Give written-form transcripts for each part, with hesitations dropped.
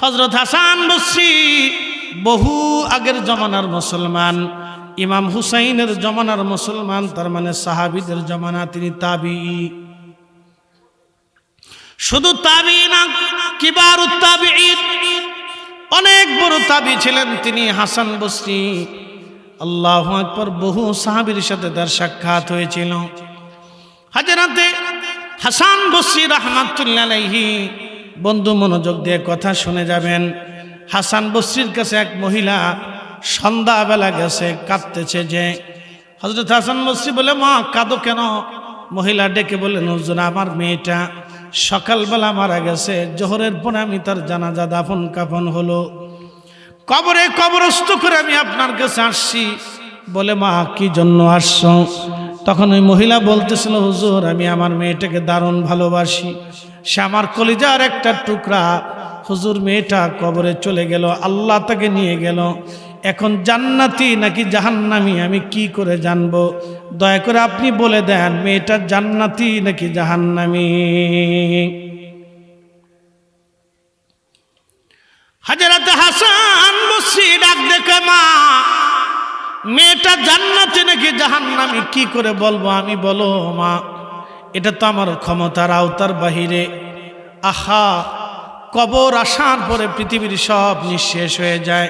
হযরত হাসান বসরি বহু আগের জমানার মুসলমান, ইমাম হুসাইনের জমানার মুসলমান, তার মানে সাহাবীদের জমানা, তিনি তাবিঈ। শুধু তাবিঈ না, কিবারুত তাবিঈন, অনেক বড় তাবিঈ ছিলেন তিনি হাসান বসরি। আল্লাহু আকবার। বহু সাহাবীর সাথে তার সাক্ষাৎ হয়েছিল। হযরতে হাসান বসরি রাহমাতুল্লাহ আলাইহি, বন্ধু মনোযোগ দিয়ে কথা শুনে যাবেন। হাসান বসরির কাছে এক মহিলা সন্ধ্যাবেলা গেছে, কাঁদতেছে। যে হযরত হাসান বসরি বলে, মা কাঁদো কেন? মহিলা ডেকে বললেন, হুজুর আমার মেয়েটা সকালবেলা মারা গেছে, জোহরের পরে আমি তার জানাজা দাফন কাফন হলো, কবরে কবরস্থ করে আমি আপনার কাছে আসছি। বলে, মা কি জন্য আসছো? তখন ওই মহিলা বলতেছিল, হুজুর আমি আমার মেয়েটাকে দারুণ ভালোবাসি, সে আমার কলিজার একটা টুকরা। হুজুর মেয়েটা কবরে চলে গেল, আল্লাহ তাকে নিয়ে গেল, এখন জান্নাতি নাকি জাহান্নামী আমি কি করে জানবো? দয়া করে আপনি বলে দেন মেয়েটা জান্নাতি নাকি জাহান্নামী। হযরত হাসান বসরি ডাক দেখে, মা মেয়েটা জান্নাতি নাকি জাহান্নামী কি করে বলবো আমি? বলো মা, এটা তো আমার ক্ষমতার আওতার বাহিরে। আহা, কবর আসার পরে পৃথিবীর সব নিঃশেষ হয়ে যায়,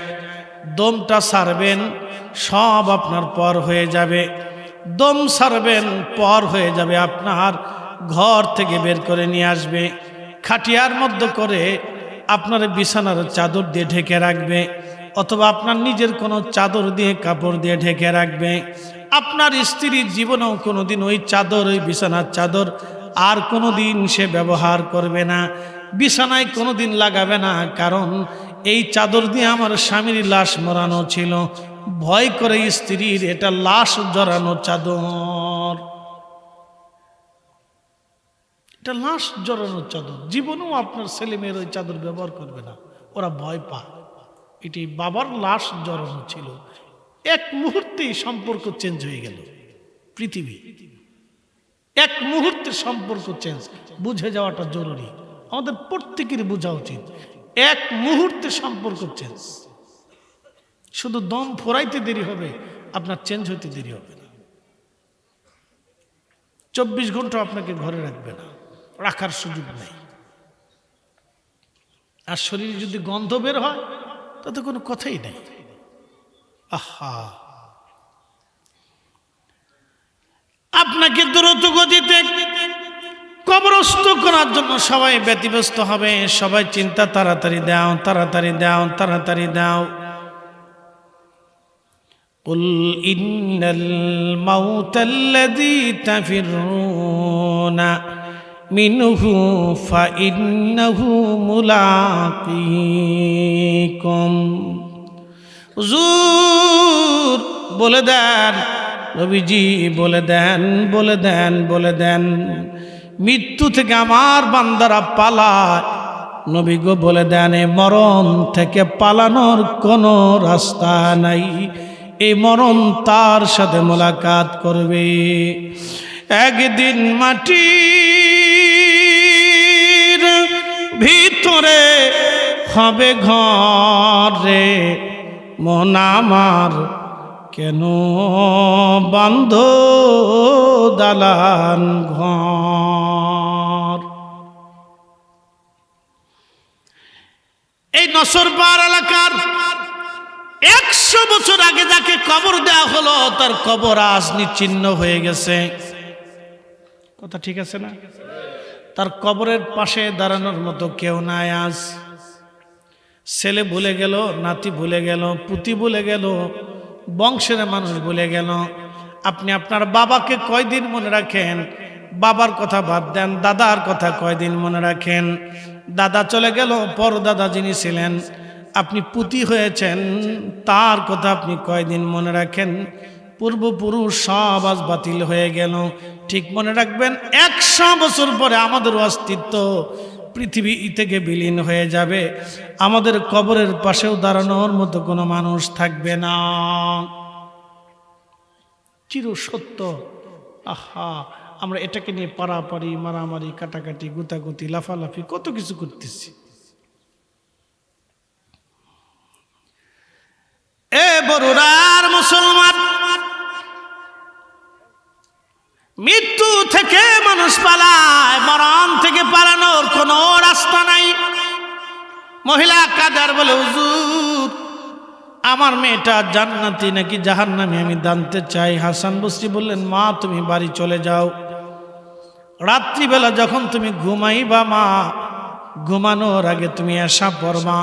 দমটা ছাড়বেন সব আপনার পর হয়ে যাবে, দম ছাড়বেন পর হয়ে যাবে, আপনার ঘর থেকে বের করে নিয়ে আসবে, খাটিয়ার মধ্যে করে আপনার বিছানার চাদর দিয়ে ঢেকে রাখবে, অথবা আপনার নিজের কোনো চাদর দিয়ে কাপড় দিয়ে ঢেকে রাখবে। আপনার স্ত্রীর জীবনেও কোনোদিন ওই চাদর, ওই বিছানার চাদর আর কোনোদিন সে ব্যবহার করবে না, বিছানায় কোনোদিন লাগাবে না, কারণ এই চাদর দিয়ে আমার স্বামীর লাশ মরানো ছিল, ভয় করে স্ত্রীর এটা লাশ জড়ানো চাদর, এটা লাশ জড়ানো চাদর। জীবনেও আপনার ছেলে মেয়ের ওই চাদর ব্যবহার করবে না, ওরা ভয় পায়। এটি বাবার লাশ জড়ানো ছিল, এক মুহূর্তেই সম্পর্ক চেঞ্জ হয়ে গেল। পৃথিবী এক মুহূর্তে সম্পর্ক চেঞ্জ, বুঝে যাওয়াটা জরুরি, আমাদের প্রত্যেকের বোঝা উচিত। এক মুহূর্তে সম্পর্ক চেঞ্জ, শুধু দম ফোরাইতে দেরি হবে, আপনার চেঞ্জ হইতে দেরি হবে না। 24 ঘন্টা আপনাকে ঘরে রাখবে না, রাখার সুযোগ নেই। আর শরীরে যদি গন্ধ বের হয় তাতে কোনো কথাই নেই। আহা, আপনাকে দ্রুত গতিতে কবরস্থ করার জন্য সবাই ব্যতিব্যস্ত হবে, সবাই চিন্তা, তাড়াতাড়ি দাও, তাড়াতাড়ি দাও, তাড়াতাড়ি দাও। কুল ইন্নাল মাউতাল্লাযী তাফিরুনা মিনহু ফাইন্নাহু মুলাকীকুম। হুজুর বলে দেন, নবীজি বলে দেন, বলে দেন, বলে দেন, মৃত্যু থেকে আমার বান্দারা পালায়। নবী গো বলে দেন, এই মরণ থেকে পালানোর কোনো রাস্তা নাই, এই মরণ তার সাথে মোলাকাত করবে। একদিন মাটির ভিতরে হবে ঘরে, মন আমার কেন বান্ধ দালান ঘর। এই নসরপাড় এলাকার 100 বছর আগে যাকে কবর দেওয়া হলো, তার কবর আজ নিশ্চিহ্ন হয়ে গেছে। কথা ঠিক আছে না? তার কবরের পাশে দাঁড়ানোর মতো কেউ নাই আজ। ছেলে ভুলে গেল, নাতি ভুলে গেল, পুতি ভুলে গেল, বংশের মানুষ ভুলে গেল। আপনি আপনার বাবাকে কয়দিন মনে রাখেন? বাবার কথা বাদ দেন, দাদার কথা কয়দিন মনে রাখেন? দাদা চলে গেল, পর দাদা যিনি ছিলেন, আপনি পুতি হয়েছেন, তার কথা আপনি কয়দিন মনে রাখেন? পূর্বপুরুষ সব আজ বাতিল হয়ে গেল। ঠিক মনে রাখবেন, 100 বছর পরে আমাদের অস্তিত্ব পৃথিবী থেকে বিলীন হয়ে যাবে, আমাদের কবরের পাশেও দাঁড়ানোর মতো কোনো মানুষ থাকবে না। চির সত্য। আহা, আমরা এটাকে নিয়ে পারাপারি, মারামারি, কাটাকাটি, গুতাগুতি, লাফালাফি কত কিছু করতেছি। বরুড়ার মুসলমান, মৃত্যু থেকে মানুষ পালায়, মরণ থেকে পালানোর কোনো রাস্তা নাই। মহিলা কাদার বলে, হুজুর আমার মেয়েটা জান্নাতি নাকি জাহান্নামী আমি জানতে চাই। হাসান বসরি বললেন, মা তুমি বাড়ি চলে যাও, রাত্রিবেলা যখন তুমি ঘুমাইবা মা, ঘুমানোর আগে তুমি এশা পড়বা,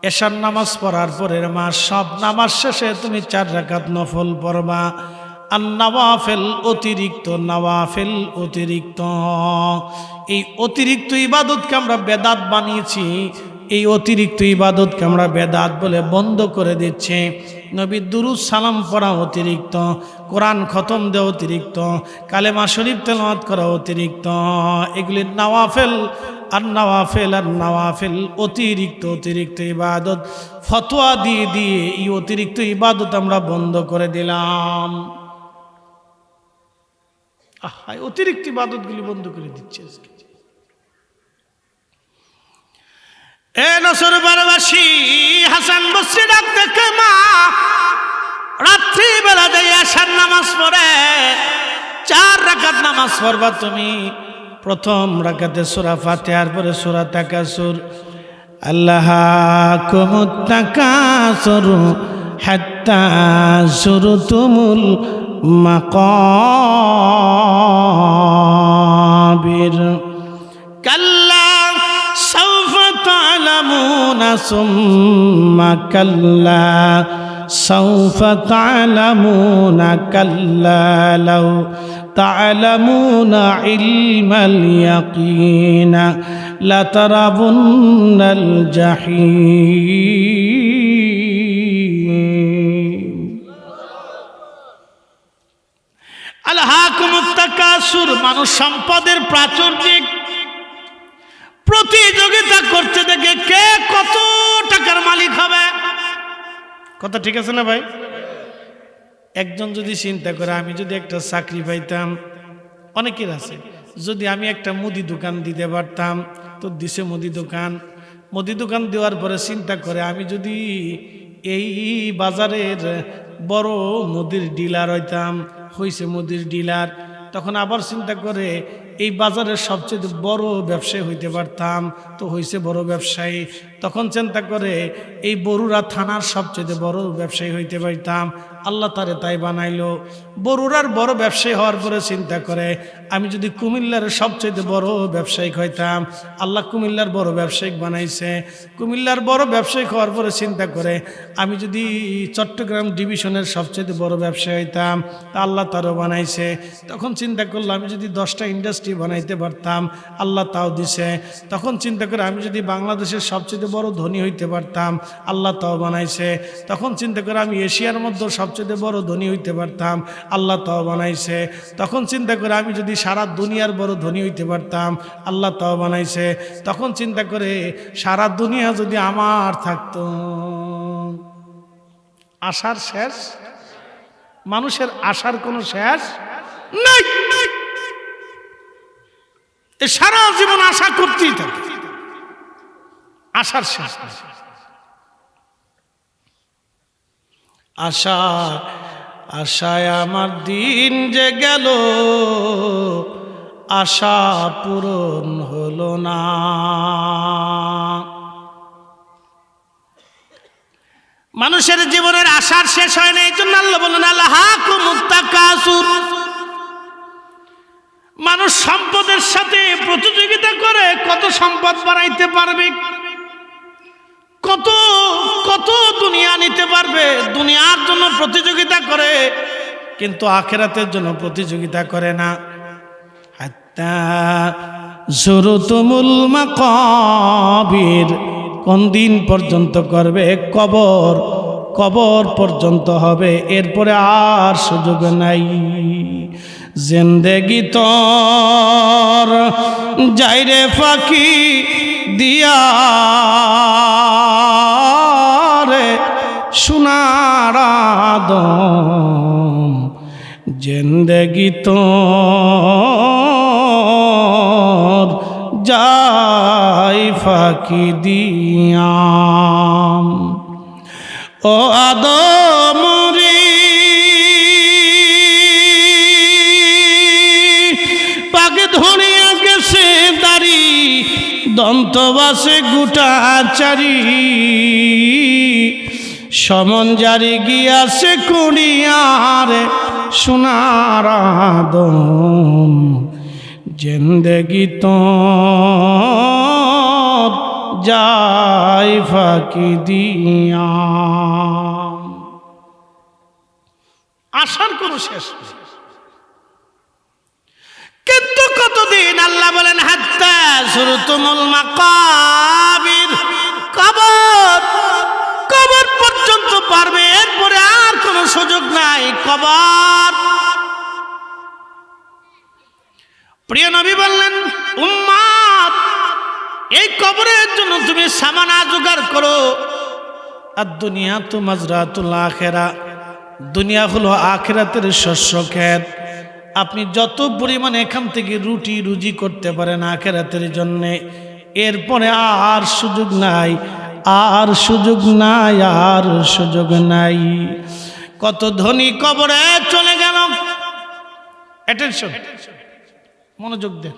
এশার নামাজ পড়ার পরের মা সব নামাজ শেষে তুমি 4 রাকাত নফল পড়বা। আর নওয়াফেল অতিরিক্ত, নওয়াফেল অতিরিক্ত, এই অতিরিক্ত ইবাদতকে আমরা বেদাত বানিয়েছি, এই অতিরিক্ত ইবাদতকে আমরা বেদাত বলে বন্ধ করে দিচ্ছি। নবীর দুরূদ সালাম পড়া অতিরিক্ত, কোরআন খতম দেওয়া অতিরিক্ত, কালেমা শরীফ তেলাওয়াত করা অতিরিক্ত, এগুলি নওয়াফেল। আর নওয়াফেল আর নওয়াফেল অতিরিক্ত অতিরিক্ত ইবাদত ফতোয়া দিয়ে দিয়ে এই অতিরিক্ত ইবাদত আমরা বন্ধ করে দিলাম। অতিরিক্ত ইবাদতগুলি বন্ধ করে দিচ্ছে আজকে। এ নসরবারবাসী, হাসান বসরি ডাক দেখে মা রাত্রিবেলা যাই এশার নামাজ পড়ে 4 রাকাত নামাজ পড়বা তুমি। প্রথম রাকাতে সূরা ফাতিহার পরে সূরা তাকাসুর, আল্লাহাকুমুত তাকাসুর হাত্তা যুরতুমুল মাকাবির, কাল্লা সাউফা তা'লামুনা সুম্মা কাল্লা সাউফা তা'লামুনা কাল্লা লাউ তা'লামুনা ইলমাল ইয়াকিন লাতারাবুন্নাল জাহিম। আলহাকুমুত তাকাসুর, মানুষ সম্পদের প্রাচুর্যিক প্রতিযোগিতা করতে দেখে কে কত টাকার মালিক হবে। কথা ঠিক আছে না ভাই? একজন যদি চিন্তা করে আমি যদি একটা চাকরি পাইতাম, অনেকের আছে, যদি আমি একটা মুদি দোকান দিতে পারতাম, তো দিছে মুদি দোকান দেওয়ার পরে চিন্তা করে আমি যদি এই বাজারের বড় মুদির ডিলার হইতাম, হইছে মুদির ডিলার, তখন আবার চিন্তা করে এই বাজারের সবচেয়ে বড় ব্যবসায়ী হইতে পারতাম, তো হইছে বড় ব্যবসায়ী। তখন চিন্তা করে এই বরুড়া থানার সবচেয়ে বড় ব্যবসায়ী হইতে পারতাম, আল্লাহ তারে তাই বানাইলো। বরুড়ার বড় ব্যবসায়ী হওয়ার পরে চিন্তা করে আমি যদি কুমিল্লার সবচেয়ে বড় ব্যবসায়িক হইতাম, আল্লাহ কুমিল্লার বড় ব্যবসায়িক বানাইছে। কুমিল্লার বড় ব্যবসায়িক হওয়ার পরে চিন্তা করে আমি যদি চট্টগ্রাম ডিভিশনের সবচেয়ে বড় ব্যবসায়ী হইতাম, তা আল্লাহ তারও বানাইছে। তখন চিন্তা করলো আমি যদি 10টা ইন্ডাস্ট্রি বানাইতে পারতাম, আল্লাহ তাও দিছে। তখন চিন্তা করে আমি যদি বাংলাদেশের সবচেয়ে বড় ধনী হইতে পারতাম, আল্লাহ তাও বানাইছে। তখন চিন্তা করে আমি এশিয়ার মধ্যে সবচেয়ে বড় ধনী হইতে পারতাম, আল্লাহ তাও বানাইছে। তখন চিন্তা করে আমি যদি সারা দুনিয়ার বড় ধনী হইতে পারতাম, আল্লাহ তাও বানাইছে। তখন চিন্তা করে সারা দুনিয়া যদি আমার থাকতো। আশার শেষ, মানুষের আশার কোনো শেষ নাই। সারা জীবন আশা করতেই থাকে, আশার শেষ। আশা আশায় আমার দিন যে গেল, আশা পূরণ হলো না। মানুষের জীবনের আশার শেষ হয় না, এই জন্য আল্লাহ বলেন আলহাকুমুত তাকাসুর। মানুষ সম্পদের সাথে প্রতিযোগিতা করে কত সম্পদ বাড়াইতে পারবে, কত কত দুনিয়া নিতে পারবে, দুনিয়ার জন্য প্রতিযোগিতা করে, কিন্তু আখিরাতের জন্য প্রতিযোগিতা করে না। হাত্তা যুরতুমুল মাকাবির, কোন দিন পর্যন্ত করবে? কবর, কবর পর্যন্ত হবে, এরপরে আর সুযোগ নাই। জিন্দেগি তোর যাইরে ফাঁকি দিয়া রে সোনার আদম, জিন্দেগি তোর যাই ফাঁকি দিয়া। ও আদম অন্তবাসে গুটাচারি সমন জারি গিয়াছে কুড়িয়ার সোনার আদম জিন্দেগি তো যাই ফাঁকি দিয়া। আশার কোনো শেষ নেই, কিন্তু কতদিন আল্লাহ বলেন হাত্তা সুরতুমুল মাকাবির, কবর কবর পর্যন্ত পারবে, এরপরে আর কোনো সুযোগ নাই। কবর প্রিয় নবী বললেন উম্মত এই কবরের জন্য তুমি সামানা জোগাড় করো। আর দুনিয়া তো মাজরাতুল আখিরা, দুনিয়া হলো আখিরাতের শস্য ক্ষেত। আপনি যত পরিমাণে এখান থেকে রুটি রুজি করতে পারেন আখিরাতের জন্য, এরপরে আর সুযোগ নাই, আর সুযোগ নাই, আর সুযোগ নাই। কত ধনী কবরে চলে গেল। অ্যাটেনশন, মনোযোগ দেন।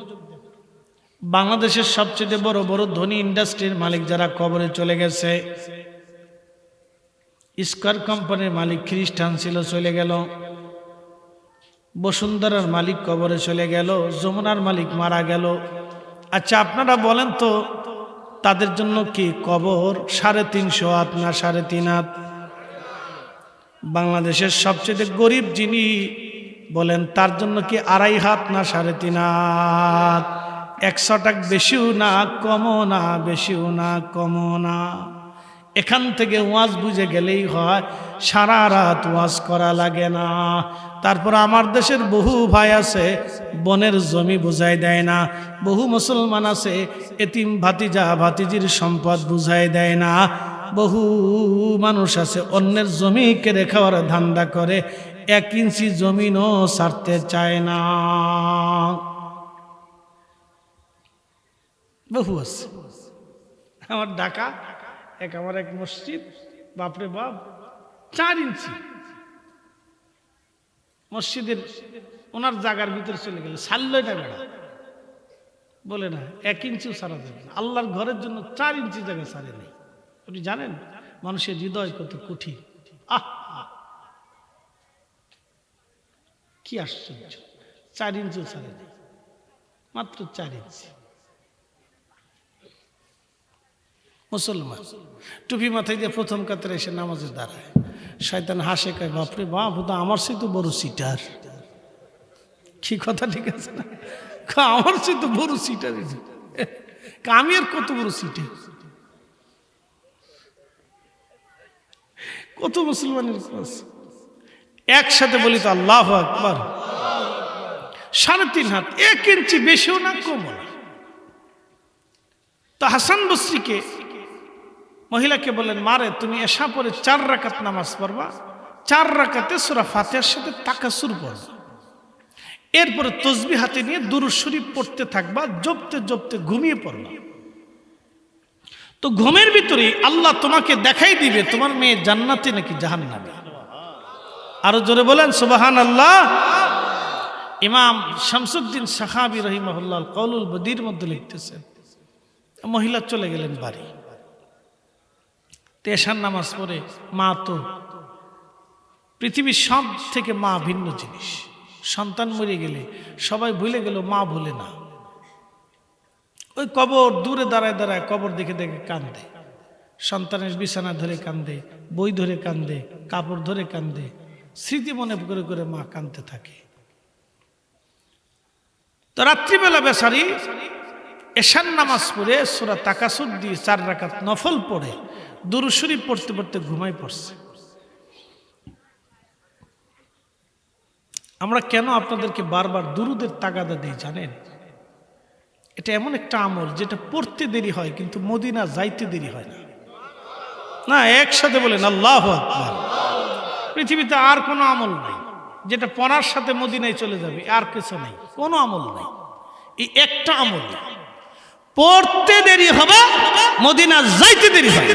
বাংলাদেশের সবচেয়ে বড় বড় ধনী ইন্ডাস্ট্রির মালিক যারা কবরে চলে গেছে, স্কয়ার কোম্পানির মালিক খ্রিস্টান ছিল, চলে গেল। বসুন্ধরার মালিক কবরে চলে গেল, যমুনার মালিক মারা গেল। আচ্ছা আপনারা বলেন তো তাদের জন্য কি কবর 350 হাত না 3.5 হাত? বাংলাদেশের সবচেয়ে গরিব যিনি বলেন তার জন্য কি 2.5 হাত না 3.5 হাত? 100 টাকা বেশিও না কমও না, বেশিও না কমও না। এখান থেকে ওয়াজ বুঝে গেলেই হয়, সারা রাত ওয়াজ করা লাগে না। তারপর আমার দেশের বহু ভাই আছে বনের জমি বুঝাই দেয় না, বহু মুসলমান আছে এতিম ভাতিজা ভাতিজির সম্পদ বুঝাই দেয় না, বহু মানুষ আছে অন্যের জমি কেড়ে খাওয়ার ধান্দা করে, 1 ইঞ্চি জমিনও ছাড়তে চায় না। বহু আছে। আমার ঢাকা আমার এক মসজিদ, বাপরে বাপ 4 ইঞ্চি মসজিদের ওনার জায়গার ভিতরে চলে গেলে সাল্লটা বেড়া বলে না 1 ইঞ্চিও ছাড়া যাবে না। আল্লাহর ঘরের জন্য 4 ইঞ্চি জায়গা ছাড়ে নেই। আপনি জানেন মানুষের হৃদয় কত কঠিন। কি আশ্চর্য, 4 ইঞ্চিও ছাড়ে নেই, মাত্র 4 ইঞ্চি। মুসলমান টুপি মাথায় দিয়ে প্রথম কাতারে এসে নামাজে দাঁড়ায়, শয়তান হাসে, কয় বাপরে বাপ, ও তো আমার সে তো বড় সিটার। কি কথা ঠিক আছে না? আমার সে তো বড় সিটার, আমি আর কত বড় সিটার। কত মুসলমানের একসাথে বলি তো আল্লাহু আকবার। 3.5 হাত, 1 ইঞ্চি বেশিও না কমও না। তো হাসান বসরিকে মহিলাকে বলেন, মারে তুমি এশা পরে 4 রাকাত নামাজ পড়বা, 4 রাকাতে সূরা ফাতিহার সাথে তাকাসুর পড়বা, এরপরে তসবিহ হাতে নিয়ে দুরূদ শরীফ পড়তে থাকবা, জপতে জপতে ঘুমিয়ে পড়বা। তো ঘুমের ভিতরে আল্লাহ তোমাকে দেখাই দিবে তোমার মেয়ে জান্নাতে নাকি জাহান্নামে। আরো জোরে বলেন সুবহানাল্লাহ। ইমাম শামসুদ্দিন সাহাবী রাহিমাহুল্লাহ কওলুল বদীর মধ্যে লিখতেছেন, মহিলা চলে গেলেন বাড়ি, এশার নামাজ পড়ে। মা তো পৃথিবীর সব থেকে মা ভিন্ন জিনিস। সন্তান মরে গেলে সবাই ভুলে গেল, মা ভুলে না। ওই কবর দূরে দাঁড়ায় দাঁড়ায় কবর দেখে দেখে কান্দে, সন্তানের বিছানা ধরে কান্দে, বই ধরে কান্দে, কাপড় ধরে কান্দে, স্মৃতি মনে করে করে মা কাঁদতে থাকে। তো রাত্রিবেলা বেচারি এশার নামাজ পড়ে সূরা তাকাসুর দিয়ে 4 রাকাত নফল পড়ে দুরূদ শরীফ পড়তে পড়তে ঘুমাই পড়ছে। আমরা কেন আপনাদেরকে বারবার দুরুদের তাগাদা দিই জানেন? এটা এমন একটা আমল যেটা পড়তে দেরি হয় কিন্তু মদিনা যাইতে দেরি হয় না। না, একসাথে বলেন আল্লাহু আকবার। পৃথিবীতে আর কোনো আমল নাই যেটা পড়ার সাথে মদিনায় চলে যাবে, আর কিছু নাই, কোনো আমল নাই। এই একটা আমল পড়তে দেরি হবে, মদিনা যাইতে দেরি হবে।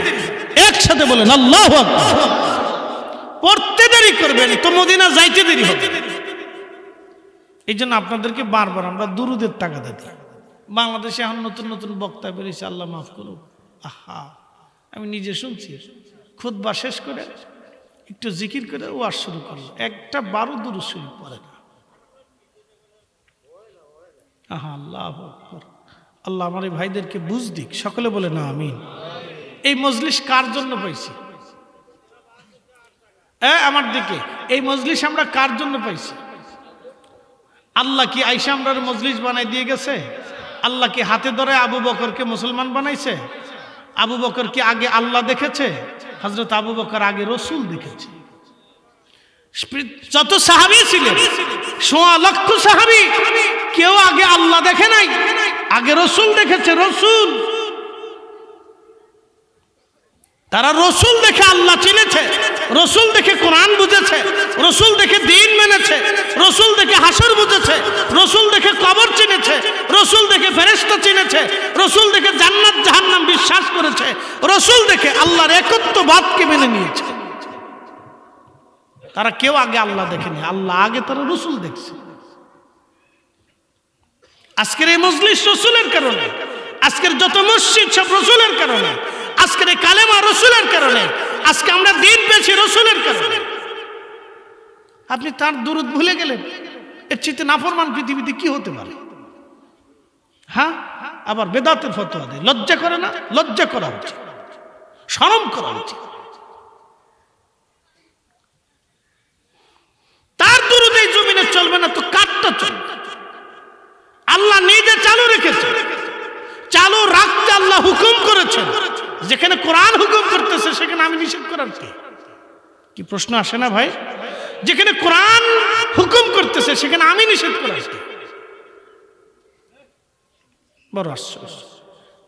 একসাথে বলেন আল্লাহু আকবার। পড়তে দেরি করবেন তো মদিনা যাইতে দেরি হবে। এই জন্য আপনাদেরকে বারবার আমরা দুরুদের তাগাদা দিই। বাংলাদেশে এখন নতুন নতুন বক্তা বেরিয়েছে, আল্লাহ মাফ করুক। আহা, আমি নিজে শুনছি, খুতবা শেষ করে একটু জিকির করে ওয়াজ শুরু করলো, একটা 12 দুরূদ শরীফ পড়ে না। আহা, আল্লাহু আকবার। আল্লাহ আমার এই ভাইদেরকে বুঝ দিক, সকলে বলে না আমিন। এই মজলিস কার জন্য পাইছি? আমার দিকে এই মজলিস আমরা কার জন্য পাইছি? আল্লাহ কি আইসা আমরা মজলিস বানাই দিয়ে গেছে? আল্লাহ কি হাতে ধরে আবু বকরকে মুসলমান বানাইছে? আবু বকর কি আগে আল্লাহ দেখেছে? হযরত আবু বকর আগে রসুল দেখেছে। যত সাহাবী ছিলেন, 1.5 লক্ষ সাহাবী, কেউ আগে আল্লাহ দেখে নাই, আগে রসুল দেখেছে। রসুল, তারা রসুল দেখে আল্লাহ চিনেছে, রসুল দেখে কোরআন বুঝেছে, রসুল দেখে দ্বীন মেনেছে, রসুল দেখে হাসর বুঝেছে, রসুল দেখে কবর চিনেছে, রসুল দেখে ফেরেশতা চিনেছে, রসুল দেখে জান্নাত জাহান্নাম বিশ্বাস করেছে, রসুল দেখে আল্লাহর একত্ববাদকে মেনে নিয়েছে। তারা কেউ আগে আল্লাহ দেখেনি, আল্লাহ আগে তারা রসুল দেখছে। আজকের এই মজলিস রসুলের কারণে, আজকের যত মসজিদ সব রসুলের কারণে, আজকের এই কালেমা রসুলের কারণে, আজকে আমরা দিন পেয়েছি রসুলের কারণে। আপনি তার দুরূদ ভুলে গেলেন, এর চেয়ে নাফরমান পৃথিবীতে কি হতে পারে? হ্যাঁ, আবার বেদাতের ফতোয়া দেয়। লজ্জা করে না? লজ্জা করা উচিত, শরম করা উচিত। তার দুরূদ এই জমিনে চলবে না তো কারটা চলবে? আল্লাহ নিজে চালু রেখেছে, চালু রাখতে আল্লাহ হুকুম করেছেন। যেখানে কোরআন হুকুম করতেছে সেখানে আমি নিষেধ করার কি প্রশ্ন আসে না ভাই? যেখানে কোরআন হুকুম করতেছে সেখানে আমি নিষেধ করার কি? বড় আশ্চর্য।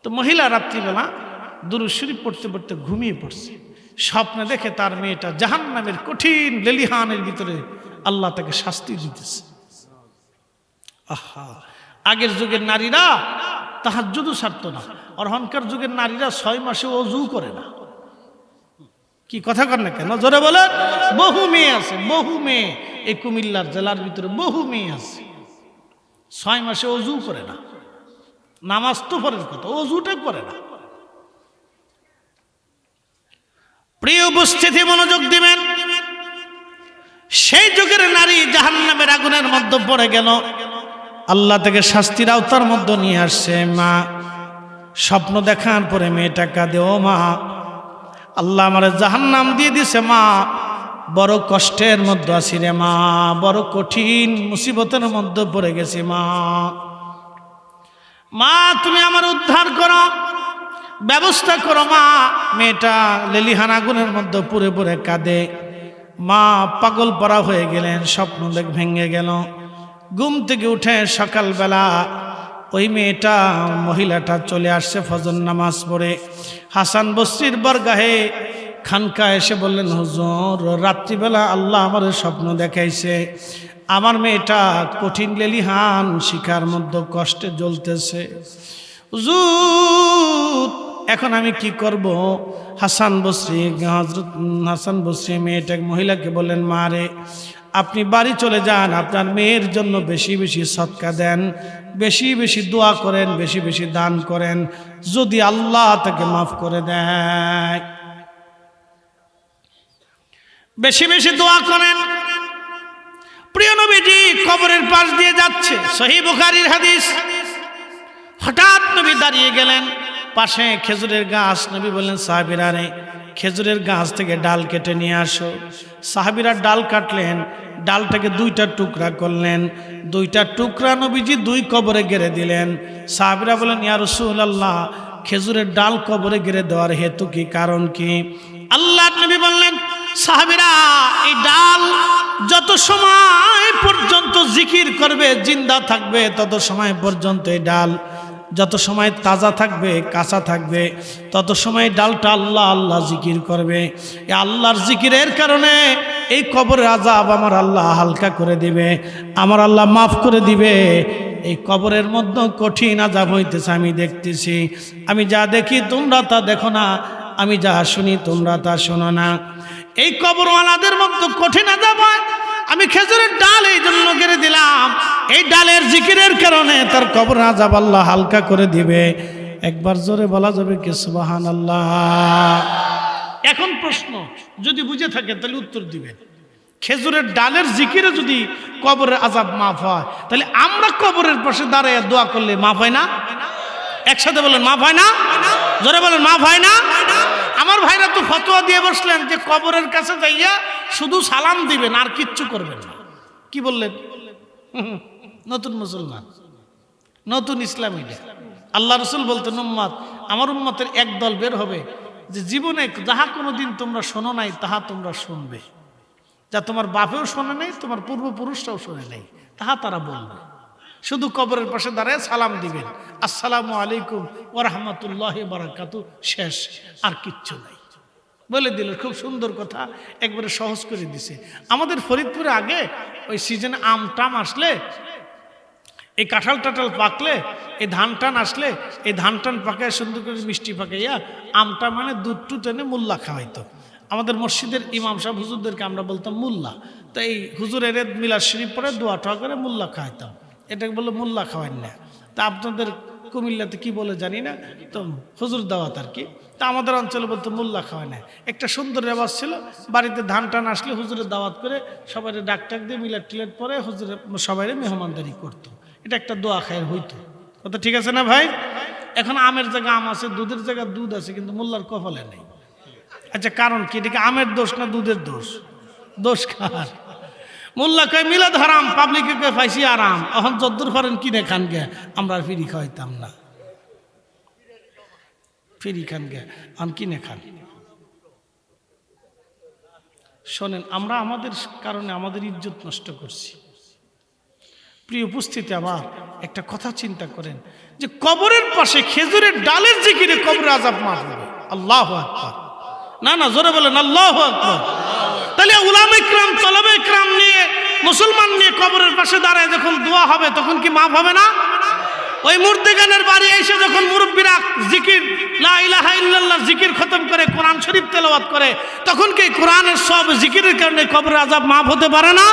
তো মহিলা রাত্রিবেলা দুরূদ শরীফ পড়তে পড়তে ঘুমিয়ে পড়ছে। স্বপ্নে দেখে তার মেয়েটা জাহান্নামের কঠিন লেলিহানের ভিতরে আল্লাহ তাকে শাস্তি দিতেছে। আহা, আগের যুগের নারীরা তাহাজ্জুদও ছাড়তো না, আর এখনকার যুগের নারীরা 6 মাসে ওযু করে না। কি কথা কর না কেন? জোরে বলে। বহু মেয়ে আছে, বহু মেয়ে এই কুমিল্লার জেলার ভিতরে বহু মেয়ে আছে 6 মাসে ওযু করে না। নামাজ তো পরের কথা, ওযুটা করে না। প্রিয় উপস্থিতি, মনোযোগ দিবেন। সেই যুগের নারী জাহান্নামের আগুনের মধ্যে পড়ে গেল, আল্লাহ থেকে শাস্তির আওতার মধ্যে নিয়ে আসছে। মা স্বপ্ন দেখার পরে মেয়েটা কাঁদে, ও মা, আল্লাহ আমার জাহান্নাম দিয়ে দিছে মা, বড় কষ্টের মধ্যে আছি রে মা, বড় কঠিন মুসিবতের মধ্যে পড়ে গেছি মা, মা তুমি আমার উদ্ধার করো, ব্যবস্থা করো মা। মেয়েটা লেলিহান আগুনের মধ্যে পুরে পুরে কাঁদে। মা পাগল পরা হয়ে গেলেন, স্বপ্ন দেখ ভেঙে গেল। ঘুম থেকে উঠে সকালবেলা ওই মেয়েটা, মহিলাটা চলে আসছে ফজর নামাজ পড়ে। হাসান বসরির বরগাহে খানকা এসে বললেন, হুজুর রাত্রিবেলা আল্লাহ আমার স্বপ্ন দেখাইছে, আমার মেয়েটা কঠিন লেলিহান শিখার মধ্যে কষ্টে জ্বলতেছে। হুজুর এখন আমি কি করব? হাসান বসরি, হযরত হাসান বসরি মেয়েটা মহিলাকে বললেন, মা রে, আপনি বাড়ি চলে যান, আপনার মেয়ের জন্য বেশি বেশি সদকা দেন, বেশি বেশি দোয়া করেন, বেশি বেশি দান করেন, যদি আল্লাহ তাকে মাফ করে দেয়। বেশি বেশি দোয়া করেন। প্রিয় নবীজি কবরের পাশ দিয়ে যাচ্ছে, সহিহ বুখারীর হাদিস। হঠাৎ নবী দাঁড়িয়ে গেলেন, পাশে খেজুরের গাছ। নবী বললেন, সাহাবীরা রে, খেজুরের গাছ থেকে ডাল কেটে নিয়ে আসো। সাহাবীরা ডাল কাটলেন, ডালটাকে 2টা টুকরা করলেন। 2টা টুকরা নবীজি 2 কবরে গেড়ে দিলেন। সাহাবীরা বলেন, ইয়া রাসূলুল্লাহ, খেজুরের ডাল কবরে গেড়ে দেওয়ার হেতু কি, কারণ কি? আল্লাহর নবী বললেন, সাহাবীরা এই ডাল যত সময় পর্যন্ত জিকির করবে, জিন্দা থাকবে, তত সময় পর্যন্ত এই ডাল যত সময় তাজা থাকবে, কাঁচা থাকবে, তত সময় ডালটা আল্লাহ আল্লাহ জিকির করবে। এই আল্লাহর জিকিরের কারণে এই কবরের আযাব আমার আল্লাহ হালকা করে দিবে, আমার আল্লাহ মাফ করে দিবে। এই কবরের মধ্যে কঠিন আযাব হইতেছে, আমি দেখতেছি। আমি যা দেখি তোমরা তা দেখো না, আমি যা শুনি তোমরা তা শোনো না। এই কবরওয়ালাদের মধ্যে কঠিন আযাব হয়। আমি খেজুরের ডাল এই জন্য গেড়ে দিলাম, এই ডালের জিকিরের কারণে তার কবর আযাব আল্লাহ হালকা করে দিবে। একবার জোরে বলা যাবে কি সুবহানাল্লাহ? এখন প্রশ্ন, যদি বুঝে থাকেন তাহলে উত্তর দিবেন। খেজুরের ডালের জিকিরে যদি কবরের আযাব মাফ হয়, তাহলে আমরা কবরের পাশে দাঁড়িয়ে দোয়া করলে মাফ হয় না? একসাথে বলেন মাফ হয় না? জোরে বলেন মাফ হয় না? আমার ভাইরা তো ফতোয়া দিয়ে বসলেন যে কবরের কাছে যাইয়া শুধু সালাম দিবেন, আর কিচ্ছু করবেন না। কি বললেন? নতুন মুসলমান, নতুন ইসলামী। আল্লাহ রসুল বলতেন, উম্মত, আমার উম্মতের এক দল বের হবে যে জীবনে যাহা কোনোদিন তোমরা শোনো নাই তাহা তোমরা শুনবে, যা তোমার বাপেও শোনে নাই, তোমার পূর্বপুরুষরাও শোনে নাই, তাহা তারা বলবে। শুধু কবরের পাশে দাঁড়ায় সালাম দিবেন, আসসালামু আলাইকুম ওয়া রাহমাতুল্লাহি ওয়া বারাকাতুহু, শেষ, আর কিচ্ছু নাই। বলে দিল, খুব সুন্দর কথা, একবারে সহজ করে দিছে। আমাদের ফরিদপুরে আগে ওই সিজনে আম টাম আসলে, এই কাঁঠাল টাঠাল পাকলে, এই ধান টান আসলে, এই ধান টান পাকায় সুন্দর করে মিষ্টি পাকাইয়া আমটা মানে দুধ টুধ এনে মোল্লা খাওয়াইতো। আমাদের মসজিদের ইমাম সাহেব হুজুরদেরকে আমরা বলতাম মোল্লা। তো এই হুজুরের মিলাদ শরীফ পরে দোয়া টোয়া করে মোল্লা খাওয়াইতাম, এটাকে বলে মোল্লা খাওয়াই না। তা আপনাদের কুমিল্লাতে কি বলে জানি না, তো হুজুর দাওয়াত আর কি। তা আমাদের অঞ্চলে বলতো মোল্লা খাওয়ায় না। একটা সুন্দর রেওয়াজ ছিল, বাড়িতে ধান টান আসলে হুজুরের দাওয়াত করে সবাই ডাক টাক দিয়ে মিলাদ টিলাদ পরে হুজুরের সবাই মেহমানদারি করতো। এটা একটা দোয়া খায়ের হইতো। কথা ঠিক আছে না ভাই? এখন আমের জায়গা আম আছে, দুধের জায়গা দুধ আছে, কিন্তু মোল্লার কপালে নেই। আচ্ছা, কারণ কি? এটা কি আমের দোষ না দুধের দোষ? দোষ কার? মোল্লা কয় মিলাদ হারাম, পাবলিকে কয় ফাইসি আরাম। এখন যদ্দুর করেন কিনে খান গে, আমরা ফিরি খাওয়াইতাম না। ফিরি খান গে, এখন কিনে খান। শোনেন, আমরা আমাদের কারণে আমাদের ইজ্জত নষ্ট করছি। প্রিয় উপস্থিতি, আমার একটা কথা চিন্তা করেন যে কবরের পাশে খেজুরের ডালের জিকিরে কবরের আযাব মাফ হবে। আল্লাহু আকবার। না না, জোরে বলেন আল্লাহু আকবার। তাহলে উলামা ইকরাম, তলাবে ইকরাম নিয়ে, মুসলমান নিয়ে কবরের পাশে দাঁড়ায় যখন দোয়া হবে, তখন কি মাফ হবে না? ওই মুর্দেগানের বাড়ি এসে যখন মুরব্বীরা জিকির লা ইলাহা ইল্লাল্লাহ জিকির খতম করে, কোরআন শরীফ তেলাওয়াত করে, তখন কি কোরআনের সব জিকিরের কারণে কবরের আযাব মাফ হতে পারে না?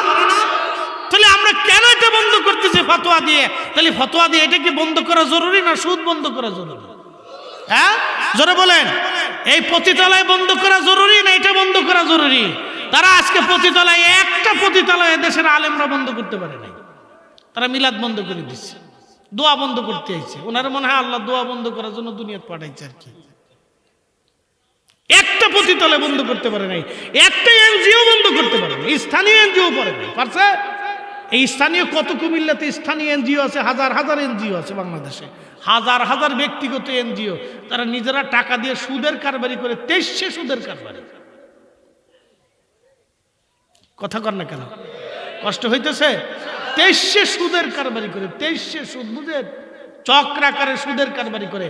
তাহলে আমরা কেন এটা বন্ধ করতেছি ফতোয়া দিয়ে? তাহলে ফতোয়া দিয়ে এটা কি বন্ধ করা জরুরি না সুদ বন্ধ করা জরুরি? হ্যাঁ, জোরে বলেন। এই পতিতালয় বন্ধ করা জরুরি না এটা বন্ধ করা জরুরি? তারা আজকে পতিতালয়, একটা পতিতালয় দেশের আলেমরা বন্ধ করতে পারে নাই। তারা মিলাদ বন্ধ করে দিচ্ছে, দোয়া বন্ধ করতে আইছে। ওনারা মনে হয় আল্লাহ দোয়া বন্ধ করার জন্য দুনিয়াত পাঠাইছে আর কি। একটা পতিতালয় বন্ধ করতে পারে নাই, একটা এনজিও বন্ধ করতে পারে নাই, স্থানীয় এনজিও পারে নাই। পারছে? এই স্থানীয় কত কুমিল্লাতে স্থানীয় এনজিও আছে, হাজার হাজার এনজিও আছে বাংলাদেশে, হাজার হাজার ব্যক্তিগত এনজিও। তারা নিজেরা টাকা দিয়ে সুদের কারবারি করে, 2300 সুদের কারবারি। কথা কর না কেন? কষ্ট হইতেছে? 2300 সুদের কারবারি করে, 2300 সুদ, বুঝেন? চক্রাকারে সুদের কারবারি করে।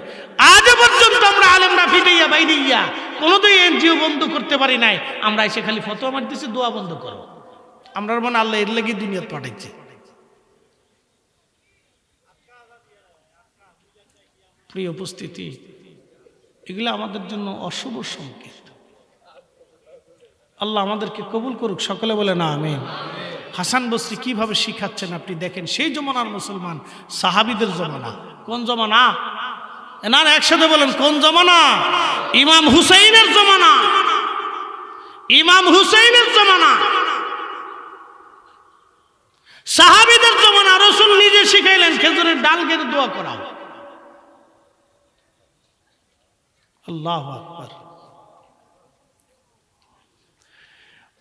আজ পর্যন্ত আমরা আলেমরা ফিটাইয়া বাইরিয়া কোনোদিন এনজিও বন্ধ করতে পারি নাই। আমরা এসে খালি ফতোয়া মারতেছি দোয়া বন্ধ করো। আমরা মনে আল্লাহ এর লাগি দুনিয়াতে পাঠাইছে। প্রিয় উপস্থিতি, এগুলো আমাদের জন্য অশুভ সংকেত। আল্লাহ আমাদেরকে কবুল করুক, সকলে বলে না আমিন। হাসান বসরি কিভাবে শিখাচ্ছেন আপনি দেখেন। সেই জমানার মুসলমান, সাহাবীদের জমানা। কোন জমানা? না একসাথে বলেন, কোন জমানা? ইমাম হুসাইনের জমানা। ইমাম হুসাইনের জমানা, সাহাবীদের জমানা। রাসূল নিজে শিখাইলেন খেজুরের ডাল কেটে দোয়া করাও। আল্লাহু আকবার।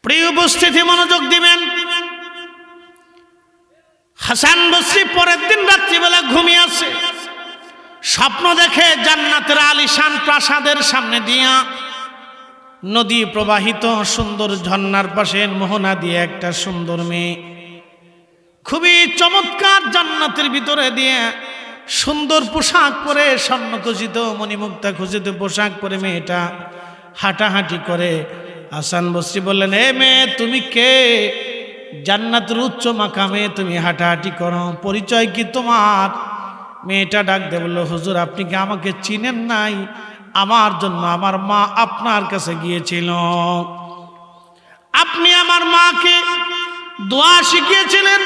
প্রিয় উপস্থিতি, মনোযোগ দিবেন। হাসান বসরি পরের দিন রাত্রিবেলা ঘুমিয়ে আছে, স্বপ্ন দেখে জান্নাতের আলিশান প্রাসাদের সামনে দিয়া নদী প্রবাহিত, সুন্দর ঝর্ণার পাশে মোহনা দিয়ে একটা সুন্দর মেয়ে, খুবই চমৎকার, জান্নাতের ভিতরে দিয়ে সুন্দর পোশাক পরে, স্বর্ণখচিত মণিমুক্তা খচিত পোশাক পরে মেয়েটা হাঁটাহাঁটি করে। হাসান বসরি বললেন, এ মেয়ে তুমি কে? জান্নাতের উচ্চ মাকামে তুমি হাঁটাহাঁটি করো, পরিচয় কি তোমার? মেয়েটা ডাক দিয়ে বলল, হুজুর আপনি কি আমাকে চিনেন নাই? আমার জন্য আমার মা আপনার কাছে গিয়েছিল, আপনি আমার মাকে দোয়া শিখিয়েছিলেন,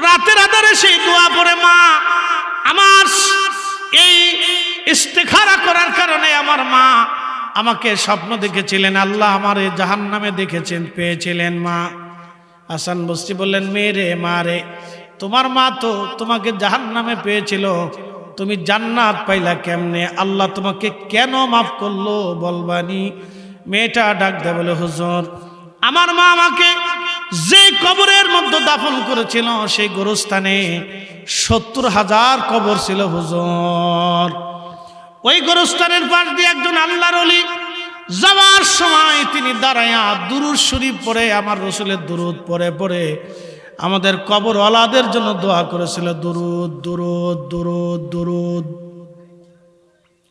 রাতের আধারে সেই দোয়া পড়ে, মা আমার এই ইস্তেখারা করার কারণে আমার মা আমাকে স্বপ্ন দেখেছিলেন, আল্লাহ আমার এই জাহান্নামে দেখেছেন, পেয়েছিলেন মা। হাসান বসরি বললেন, মেরে মা রে, তোমার মা তো তোমাকে জাহান্নামে পেয়েছিল, তুমি জান্নাত পাইলা কেমনে? আল্লাহ তোমাকে কেন মাফ করলো বলবানি? মেয়েটা ডাক দেয় বলে, হুজুর আমার মা আমাকে যে কবরের মধ্যে দাফন করেছিল সেই গোরস্থানে ৭০,০০০ কবর ছিল হুজুর। ওই গোরস্থানের পাশ দিয়ে একজন আল্লাহর ওলি যাওয়ার সময় তিনি দাঁড়ায়া দুরূদ শরীফ পড়ে, আমার রসুলের দুরূদ পড়ে পড়ে আমাদের কবরওয়ালাদের জন্য দোয়া করেছিল, দুরূদ দুরূদ দুরূদ দুরূদ।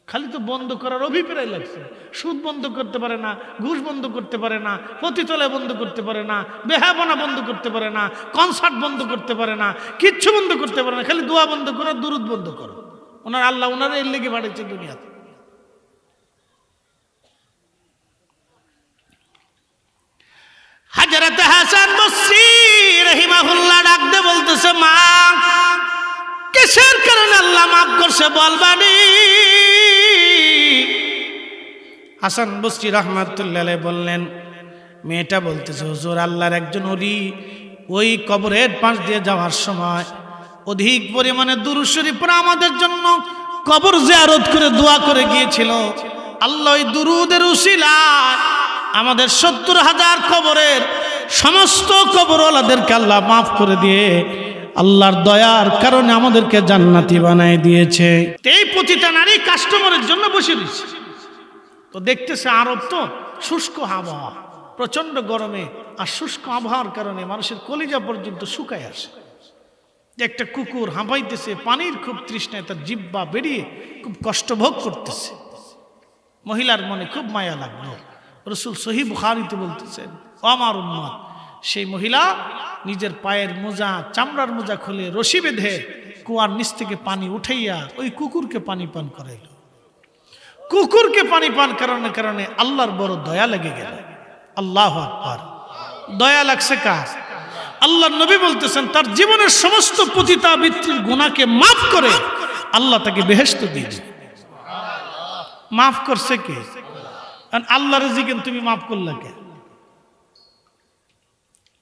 খালি তো বন্ধ করার অভিপ্রায় লাগছে। সুদ বন্ধ করতে পারে না, ঘুষ বন্ধ করতে পারে না, পতিতলে বন্ধ করতে পারে না, বেহাপনা বন্ধ করতে পারে না, কনসার্ট বন্ধ করতে পারে না, কিচ্ছু বন্ধ করতে পারে না, খালি দোয়া বন্ধ করো, দুরূদ বন্ধ করো। ওনার আল্লাহ ওনারা এর লেগে বাড়িয়েছে দুনিয়াতে। হযরত হাসান বসরি রাহিমাহুল্লাহ ডাক দিয়ে বলতেছে, মা কিসের কারণে আল্লাহ মাফ করছে বলবানি? হাসান বসরি রাহমাতুল্লাহ আলাইহি বললেন, মেয়েটা বলতেছে, হুজুর আল্লাহর একজন ওলি ওই কবরের পাশ দিয়ে যাওয়ার সময় অধিক পরিমাণে দুরূদ শরীফ পড়ে আমাদের জন্য কবর জিয়ারত করে দোয়া করে গিয়েছিল। আল্লাহ ওই দুরূদের উসিলায় আমাদের ৭০,০০০ কবরের সমস্ত কবরওয়ালাদেরকে আল্লাহ মাফ করে দিয়ে আল্লাহর দয়ার কারণে আমাদেরকে জান্নাতি বানায় দিয়েছে। এই প্রতিটা নারী কাস্টমারের জন্য বসে দিচ্ছে। তো দেখতেছে আরব তো শুষ্ক আবহাওয়া, প্রচন্ড গরমে আর শুষ্ক আবহাওয়ার কারণে মানুষের কলিজা পর্যন্ত শুকায় আসে। একটা কুকুর হাঁপাইতেছে, পানির খুব তৃষ্ণায় তার জিহ্বা বেরিয়ে খুব কষ্ট ভোগ করতেছে। মহিলার মনে খুব মায়া লাগলো। রসুল সহিহ বুখারীতে বলতেছেন, ও আমার উম্মত, সেই মহিলা নিজের পায়ের মোজা, চামড়ার মোজা খুলে রশি বেঁধে কুয়ার নিচ থেকে পানি উঠাইয়া ওই কুকুরকে পানি পান করাইল। কুকুরকে পানি পান করানোর কারণে আল্লাহর বড় দয়া লেগে গেল। আল্লাহু আকবার। দয়া লাগছে কার? আল্লাহর নবী বলতেছেন, তার জীবনের সমস্ত পতিতাবৃত্তির গুনাহকে মাফ করে আল্লাহ তাকে বেহেশত দিয়ে দিবে। মাফ করছে কে? আল্লাহ রিজিকেন তুমি মাফ করলে কে?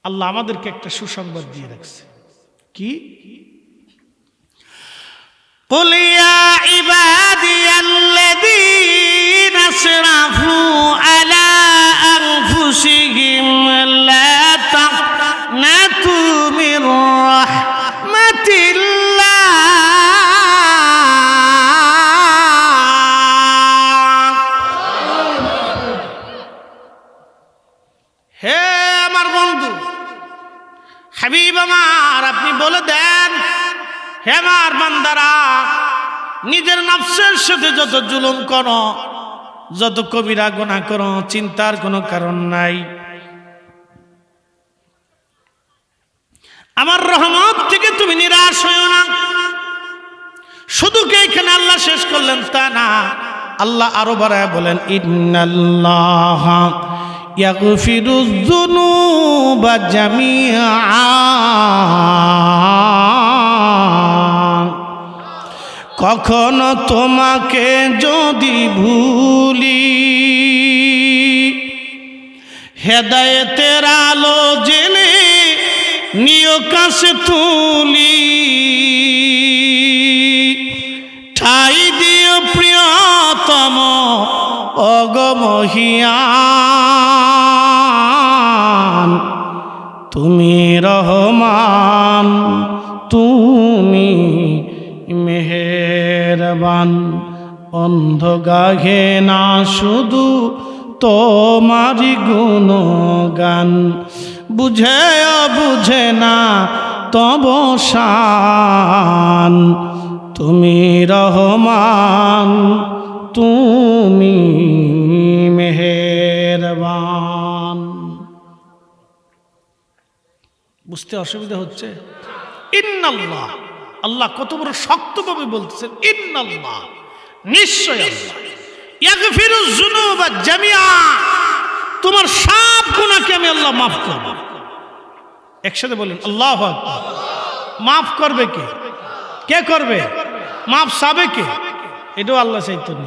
আল্লাহ আমাদেরকে একটা সুসংবাদ দিয়ে রাখছে। কি? قُلْ يَا عِبَادِيَ الَّذِينَ أَسْرَفُوا عَلَى أَنفُسِهِمْ لَا تَقْنَطُوا مِنْ رَحْمَةِ اللَّهِ হে আমার বন্ধু, হাবিব আমার, আপনি বলে দেন, হে আমার বান্দারা, নিজের নফসের সাথে যত জুলুম করো, যত কবিরা গুনাহ করো, চিন্তার কোনো কারণ নাই। আমার রহমত থেকে তুমি নিরাশ হইও না। শুধু কি এখানে আল্লাহ শেষ করলেন তা না, আল্লাহ আরো বাড়ায় বলেন, ইন্নাল্লাহা ইয়াগফিরুয যুনুবা জামিআ। কখনো তোমাকে যদি ভুলি, হেদায়েতের আলো জেলে নিয় কাছে তুলি, ঠাই দিও প্রিয়তম অগমহিয়ান। তুমি রহমান, তুমি মেহেরবান। অন্ধ গাহে না শুধু তোমারি গুণগান, বুঝে বুঝে না তব শান। তুমি রহমান, তুমি মেহেরবান। বুঝতে অসুবিধা হচ্ছে? ইন্নাল্লাহ, আল্লাহ কত বড় শক্তভাবে বলতেছেন, ইন্নাল্লাহ, নিশ্চয় আল্লাহ, ইয়াগফিরুয যুনুবা জামিআ, তোমার সব গুনাহকে আমি আল্লাহ মাফ করব। একসাথে বলেন আল্লাহু আকবার। মাফ করবে কে? কে করবে? মাফ চাবে কে? এটাও আল্লাহ চাইতো না।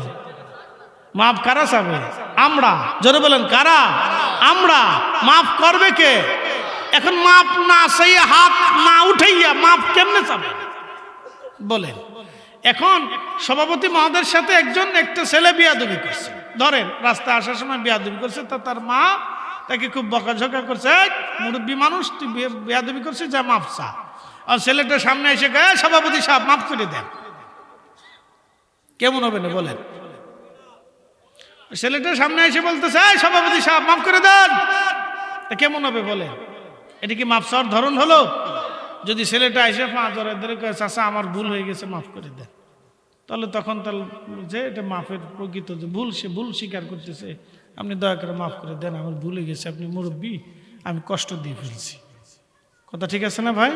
মাফ কারা চাবে? আমরা। জোরে বলেন কারা? আমরা। মাফ করবে কে? এখন মাফ না চাইয়া, হাত না উঠাইয়া মাফ কেমনে চাবে বলেন? এখন সভাপতি মহোদয়ের সাথে একটা ছেলে বিয়াদবি করছে, ধরেন রাস্তায় আসার সময় বিয়াদবি করছে, তার মা তাকে খুব বকাঝকা করছে, মুরব্বী মানুষ তুই বিয়াদবি করছিস, যা মাফ চা। আর ছেলেটা সামনে এসে কয়, সভাপতি সাহেব মাফ করে দেন। কেমন হবে না বলেন? ছেলেটা সামনে এসে বলতেছে, সভাপতি সাহেব মাফ করে দেন, কেমন হবে বলেন? এটা কি মাফ চাওয়ার ধরন হলো? যদি ছেলেটা এসে ধরে কয়, চাচা আমার ভুল হয়ে গেছে, মাফ করে দেন, তাহলে তখন যে এটা মাফের প্রকৃত যে ভুল, সে ভুল স্বীকার করতেছে, আপনি দয়া করে মাফ করে দেন, আমার ভুল হয়ে গেছে, আপনি মুরব্বী, আমি কষ্ট দিয়ে ফেলছি। কথা ঠিক আছে না ভাই?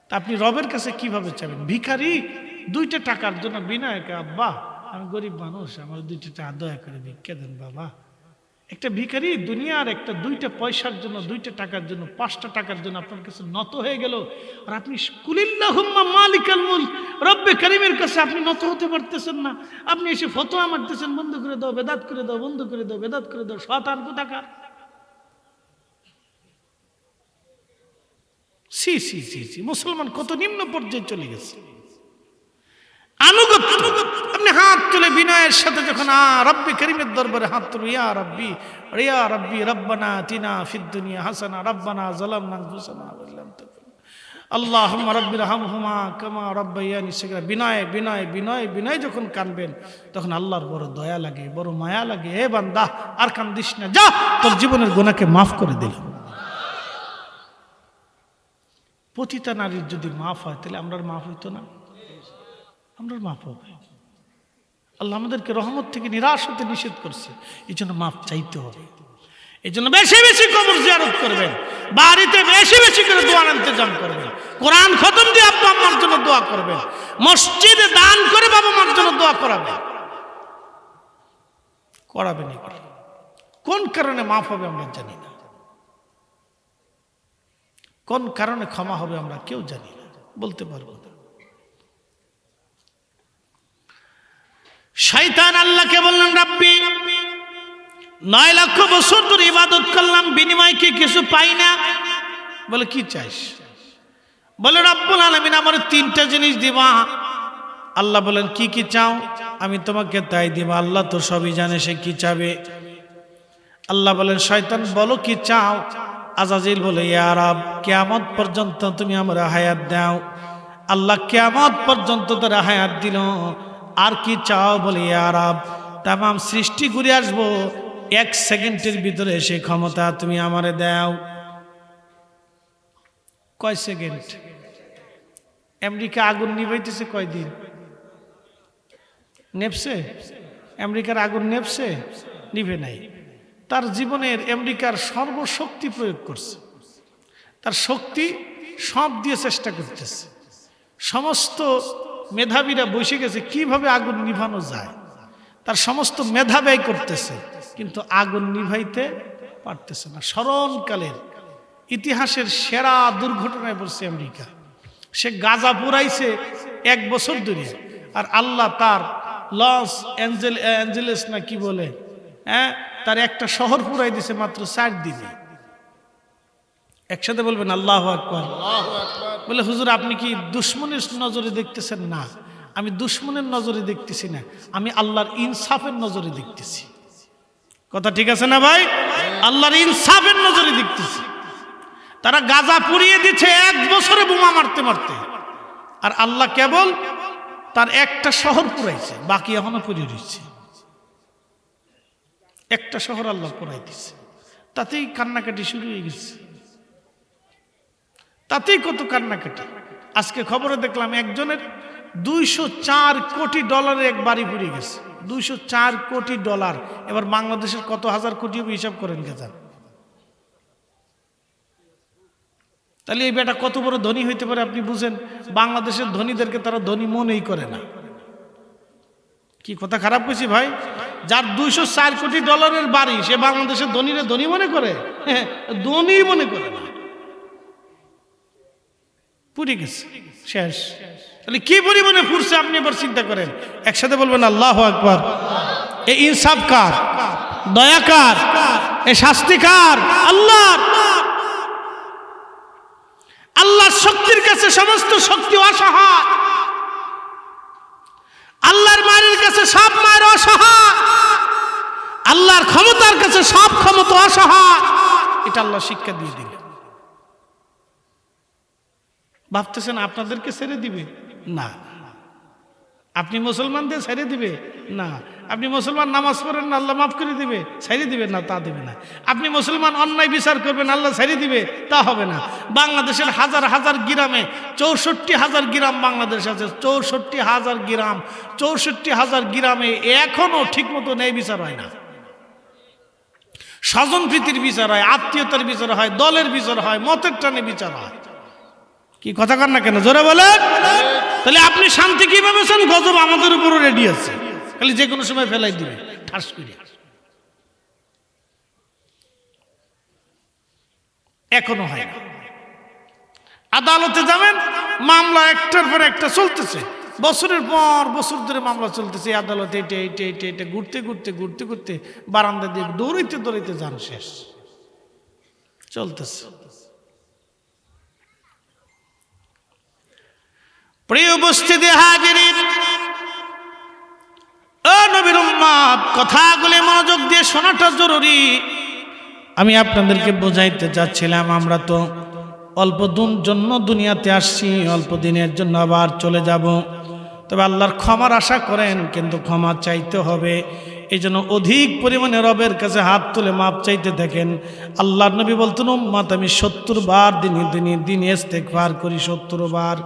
তা আপনি রবের কাছে কিভাবে চাবেন? ভিখারি 2টা টাকার জন্য বিনয়কে, আব্বা আমি গরিব মানুষ, আমার 2টা টাকা দয়া করে ভিক্ষা দেন বাবা। একটা ভিখারি দুনিয়ার 2টা পয়সার জন্য, 2টা টাকার জন্য, 5টা টাকার জন্য আপনার কাছে নত হয়ে গেল, আর আপনি কুলিল্লাহুম্মা মালিকাল মুলক রব্বে কারীমের কাছে আপনি নত হতে পারতেছেন না। আপনি এসে ফতোয়া মারতেছেন, বন্ধ করে দাও, বেদাত করে দাও, বন্ধ করে দাও, বেদাত করে দাও, শয়তান কোথাকার। সি সি সি সি, মুসলমান কত নিম্ন পর্যায়ে চলে গেছে। আনুগত্য, আপনি হাত তুলে বিনয়ের সাথে যখন রব্বে কারীমের দরবারে হাত তুলে, ইয়া রব্বি রব্বানা আতিনা ফিদ দুনিয়া হাসানা রব্বানা যালামনা আনফুসানা ওয়া ইল্লাম তাগফির আল্লাহুম্মা রাব্বিরহামহুমা কামা রাব্বায়ানি সগীরা, বিনয় বিনয় বিনয় বিনয় যখন কানবেন, তখন আল্লাহর বড় দয়া লাগে, বড় মায়া লাগে। হে বান্দা আর কান্দিস না, যা, তোর জীবনের গুনাহকে মাফ করে দিলাম। পতিতা নারীর যদি মাফ হয়, তাহলে আমরা মাফ হইতো না? আমরা মাফ হবে। আল্লাহ আমাদেরকে রহমত থেকে নিরাশ হতে নিষেধ করছে, এই জন্য মাফ চাইতে হবে। এই জন্য বেশি বেশি কবর জিয়ারত করবেন, বাড়িতে বেশি বেশি করে দোয়ার ইন্তজাম করবেন, কোরআন খতম দিয়ে আব্বা আম্মার জন্য দোয়া করবেন, মসজিদে দান করে বাবা মার জন্য দোয়া করাবেন। কোন কারণে মাফ হবে আমরা জানি না, কোন কারণে ক্ষমা হবে আমরা কেউ জানি না, বলতে পারবো না। শয়তান আল্লাহকে বললেন, রাব্বি 9 লক্ষ বছর ধরে ইবাদত করলাম, বিনিময়ে কি কিছু পাই না? বলে কি চাইস? বলে রব্বুল আলামিন আমার 3টা জিনিস দিবা। আল্লাহ বলেন কি কি চাও? আমি তোমাকে তাই দিব। আল্লাহ তো সবই জানে, সে কি চাবে। আল্লাহ বলেন, শয়তান বলো কি চাও? আজাজিল বলে, ইয়া রব কিয়ামত পর্যন্ত তুমি আমার হায়াত দাও। আল্লাহ কিয়ামত পর্যন্ত তার হায়াত দিল। আর কি চাও? বলে ইয়া রব তামাম সৃষ্টি ঘুরে আসবো, 1 সেকেন্ডের ভিতরে সেই ক্ষমতা তুমি আমারে দাও। কয় সেকেন্ড? আমেরিকা আগুন নিভাইতেছে কয়দিন? নেপছে? আমেরিকার আগুন নেপছে? নিভে নাই। তার জীবনের আমেরিকার সর্বশক্তি প্রয়োগ করছে, তার শক্তি সব দিয়ে চেষ্টা করতেছে। সমস্ত মেধাবীরা বসে গেছে কিভাবে আগুন নিভানো যায়, তার সমস্ত মেধা ব্যয় করতেছে, কিন্তু আগুন নিভাইতে পারতেছে না। স্মরণকালের ইতিহাসের সেরা দুর্ঘটনায় পড়ছে আমেরিকা। সে গাজা পুরাইছে 1 বছর ধরে, আর আল্লাহ তার লস অ্যাঞ্জেলেস না কি বলে, তার একটা শহর পুরাই দিছে মাত্র 4 দিনে। একসাথে বলবেন আল্লাহু আকবার। বলে হুজুর আপনি কি দুশ্মনের নজরে দেখতেছেন? না, আমি দুশ্মনের নজরে দেখতেছি না, আমি আল্লাহর ইনসাফের নজরে দেখতেছি। কথা ঠিক আছে না ভাই? আল্লাহর ইনসাফের নজরে দেখতেছি। তারা গাজা পুড়িয়ে দিচ্ছে 1 বছরে বোমা মারতে মারতে, আর আল্লাহ কেবল তার একটা শহর পুরাইছে, বাকি এখনো পুড়িয়ে দিচ্ছে। একটা শহর আল্লাহ পুরাই দিচ্ছে, তাতেই কান্নাকাটি শুরু হয়ে গেছে, তাতেই কত কান্নাকাটি। আজকে খবরে দেখলাম একজনের $204 কোটি এক বাড়ি পুড়ে গেছে। $204 কোটি। এবার বাংলাদেশের কত হাজার কোটি হবে হিসাব করেন গেছেন। তাহলে এই বেটা কত বড় ধনী হইতে পারে আপনি বুঝেন। বাংলাদেশের ধনীদেরকে তারা ধনী মনেই করে না। কি কথা খারাপ কইছি ভাই? যার $204 কোটি বাড়ি, সে বাংলাদেশের ধনীরে ধনী মনে করে? ধনী মনে করে না। পুড়ে গেছে, শেষ। তাহলে কি পরিমাণে পুড়ছে আপনি এবার চিন্তা করেন। একসাথে বলবেন আল্লাহু আকবার। এই ইনসাফ কার? দয়া কার? এই শাস্তি কার? আল্লাহর। আল্লাহর শক্তির কাছে সমস্ত শক্তি অসহায়। আল্লাহর মায়ের কাছে সব মায়ের অসহায়। আল্লাহর ক্ষমতার কাছে সব ক্ষমতা অসহায়। এটা আল্লাহ শিক্ষা দিয়ে দিলেন। ভাবতেছেন আপনাদেরকে ছেড়ে দিবে? না। আপনি মুসলমানদের ছেড়ে দিবে? না। আপনি মুসলমান নামাজ পড়েন না, আল্লাহ মাফ করে দিবে? ছেড়ে দিবে না, তা দেবে না। আপনি মুসলমান অন্যায় বিচার করবেন, আল্লাহ ছেড়ে দিবে? তা হবে না। বাংলাদেশের হাজার হাজার গ্রামে 64,000 গ্রাম বাংলাদেশ আছে। 64,000 গ্রামে এখনো ঠিক মতো ন্যায় বিচার হয় না। স্বজন প্রীতির বিচার হয়, আত্মীয়তার বিচার হয়, দলের বিচার হয়, মতের টানে বিচার হয়। কি কথা কন না কেন? জোরে বলেন। তাহলে আপনি শান্তি কিভাবে চান? গজব আমাদের উপরও রেডি আছে, খালি যে কোনো সময় ফেলাই দিবে ঠাস করে। এখনো হয় না। আদালতে যাবেন, মামলা একটার পর একটা চলতেছে, বছরের পর বছর ধরে মামলা চলতেছে। আদালতে এটা ঘুরতে ঘুরতে ঘুরতে ঘুরতে বারান্দা দিয়ে দৌড়াইতে দৌড়াইতে যান, শেষ চলতেছে। প্রিয় উপস্থিতি হাজিরিন, ও নবীর উম্মত, কথাগুলি মনোযোগ দিয়ে শোনাটা জরুরি। আমি আপনাদেরকে বোঝাইতে চাচ্ছিলাম, আমরা তো অল্প দিন জন্য দুনিয়াতে আসছি, অল্প দিনের জন্য আবার চলে যাব। তবে আল্লাহর ক্ষমার আশা করেন, কিন্তু ক্ষমা চাইতে হবে। এই জন্য অধিক পরিমাণে রবের কাছে হাত তুলে মাপ চাইতে থাকেন। আল্লাহর নবী বলতেন, উম্মত আমি 70 বার দিনে ইস্তেগফার করি, 70 বার।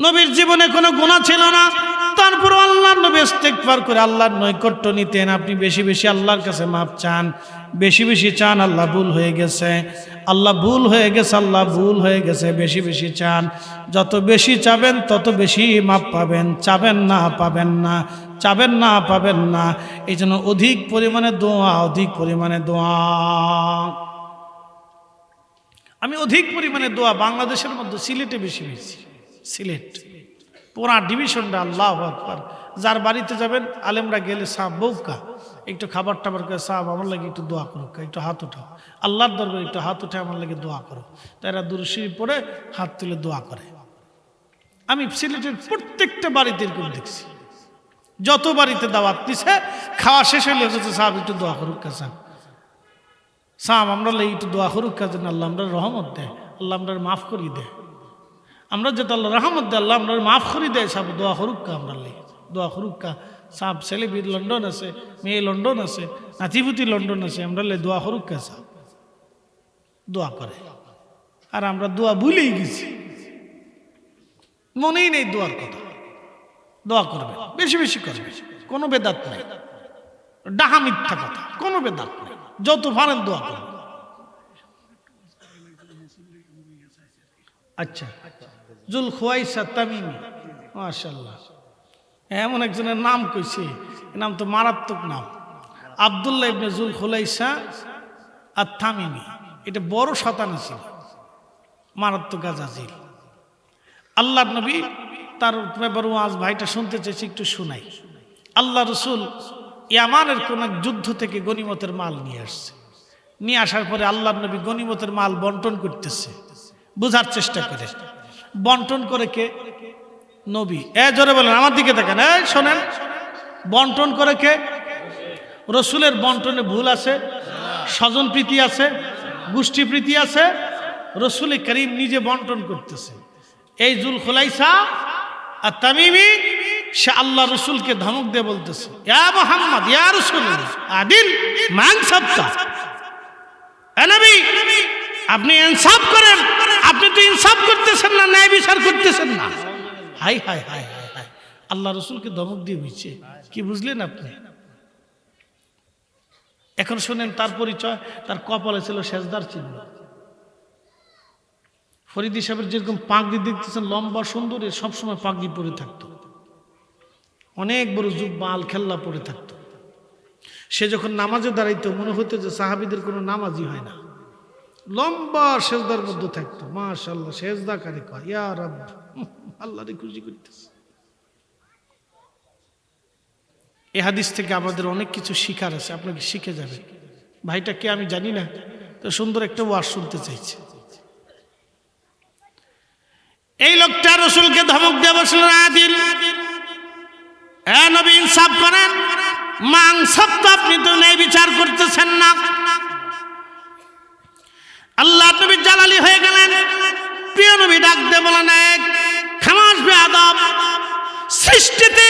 নবীর জীবনে কোনো গুনাহ ছিল না, তারপর আল্লাহর নবী ইস্তেগফার করে আল্লাহর নৈকট্য নিতেন। আপনি বেশি বেশি আল্লাহর কাছে মাপ চান, বেশি বেশি চান। আল্লাহ ভুল হয়ে গেছে, আল্লাহ ভুল হয়ে গেছে, আল্লাহ ভুল হয়ে গেছে, বেশি বেশি চান। যত বেশি চাবেন তত বেশি মাপ পাবেন। চাবেন না পাবেন না, চাবেন না পাবেন না। এই জন্য অধিক পরিমাণে দোয়া, অধিক পরিমাণে দোয়া। আমি অধিক পরিমাণে দোয়া বাংলাদেশের মধ্যে সিলেটে বেশি বেশি। সিলেট পুরা ডিভিশনটা, আল্লাহু আকবার। যার বাড়িতে যাবেন, আলেমরা গেলে সাহেব বউকা একটু খাবার টাবার করে, সাহেব আমার লাগে একটু দোয়া করো, একটু হাত উঠাও, আল্লাহর দরবারে একটু হাত উঠে আমার লাগে দোয়া করো। তারা দুরূদ শরীফ পড়ে হাত তুলে দোয়া করে। আমি সিলেটের প্রত্যেকটা বাড়িতে এরকম দেখছি। যত বাড়িতে দাওয়াত দিছে, খাওয়া শেষ হলে বলছে, সাহেব একটু দোয়া করুক কাছে, সাহেব আমরা লাগে একটু দোয়া করুক কাছে, আল্লাহ আমরা রহমত দেয়, আল্লাহ আমরা মাফ করি দেয়। আমরা যেটা আল্লাহ রহমত দেয়, আল্লাহ আমরা মাফ করি দেয়। সাহেব দোয়া করুক, আমরা লাগে দোয়া করুক। সাহেব ছেলে বীর লন্ডন আছে, মেয়ে লন্ডন আছে, নাতিপুতি লন্ডন আছে, আমরা দোয়া করুক সাহেব দোয়া করে। আর আমরা দোয়া ভুলেই গেছি, মনেই নেই দোয়ার কথা। দোয়া করবে, বেশি বেশি করবে, কোনো বেদাত নাই, ডাহা মিথ্যা কথা, কোনো বেদাত নাই। যত পারেন দোয়া করবে। আচ্ছা, জুল খুয়াইসা তামিমি, মাশাআল্লাহ, এমন একজনের নাম কইছে, নাম তো মারাত্মক নাম, আব্দুল্লাহ ইবনে জুল খুলাইসা আর তামিমি। এটা বড় শয়তান ছিল, মারাত্মক গাজাজিল। আল্লাহর নবী তার ব্যাপারে আজ ভাইটা শুনতে চেয়েছি, একটু শোনাই। আল্লাহ রসুল ইয়ামানের কোন এক যুদ্ধ থেকে গনিমতের মাল নিয়ে আসছে। নিয়ে আসার পরে আল্লাহর নবী গনিমতের মাল বন্টন করতেছে। বুঝার চেষ্টা করে বন্টন করে কে? নবী। জোরে বলেন, আমার দিকে দেখেন, শোনেন, বন্টন করে কে? রসুলের বন্টনে ভুল আছে? স্বজন প্রীতি আছে? গোষ্ঠী প্রীতি আছে? রসুল করিম নিজে বন্টন করতেছে। এই জুল খুলাইসা আর তামিমি, সে আল্লাহ রসুলকে ধমক দিয়ে বলতেছে, ইয়া মুহাম্মদ, ইয়া রাসূলুল্লাহ, আদিল মান সাবতা, নবী আপনি ইনসাফ করেন। আপনি তো ইনসাফ করতেছেন না, ন্যায় বিচার করতেছেন না। High high high high high, আল্লাহ রসুলকে ধমক দিয়ে দিচ্ছে। কি বুঝলেন আপনি? এখন শুনেন তার পরিচয়। তার কপালে ছিল সেজদার চিহ্ন। ফরিদি সাহেবের যেরকম পাগড়ি দেখতেছেন, লম্বা সুন্দর, সবসময় পাগড়ি পরে থাকতো, অনেক বড় জুব্বা আল খেল্লা পরে থাকতো। সে যখন নামাজে দাঁড়াইতো, মনে হতো যে সাহাবীদের কোনো নামাজই হয় না, লম্বা সেজদার মধ্যে থাকতো, মাশাআল্লাহ সেজদাকারী কয় ইয়া রব, আল্লাহরে খুশি করতেছে। এই হাদিস থেকে আমাদের অনেক কিছু শিখার আছে, আপনাকে শিখে যাবে। ভাইটা কে আমি জানি না, তো সুন্দর একটা ওয়াজ শুনতে চাইছে। এই লোকটা রাসূলকে ধমক দিয়ে বসলেন, আদিল এ নবী ইনসাফ করেন, মাংসাব তো আপনি তো ন্যায় বিচার করতেছেন না। আল্লাহ নবী জালালি হয়ে গেলেন। প্রিয় নবী ডাক দিয়ে বলেন, এক খামাস বেয়াদব, সৃষ্টিতে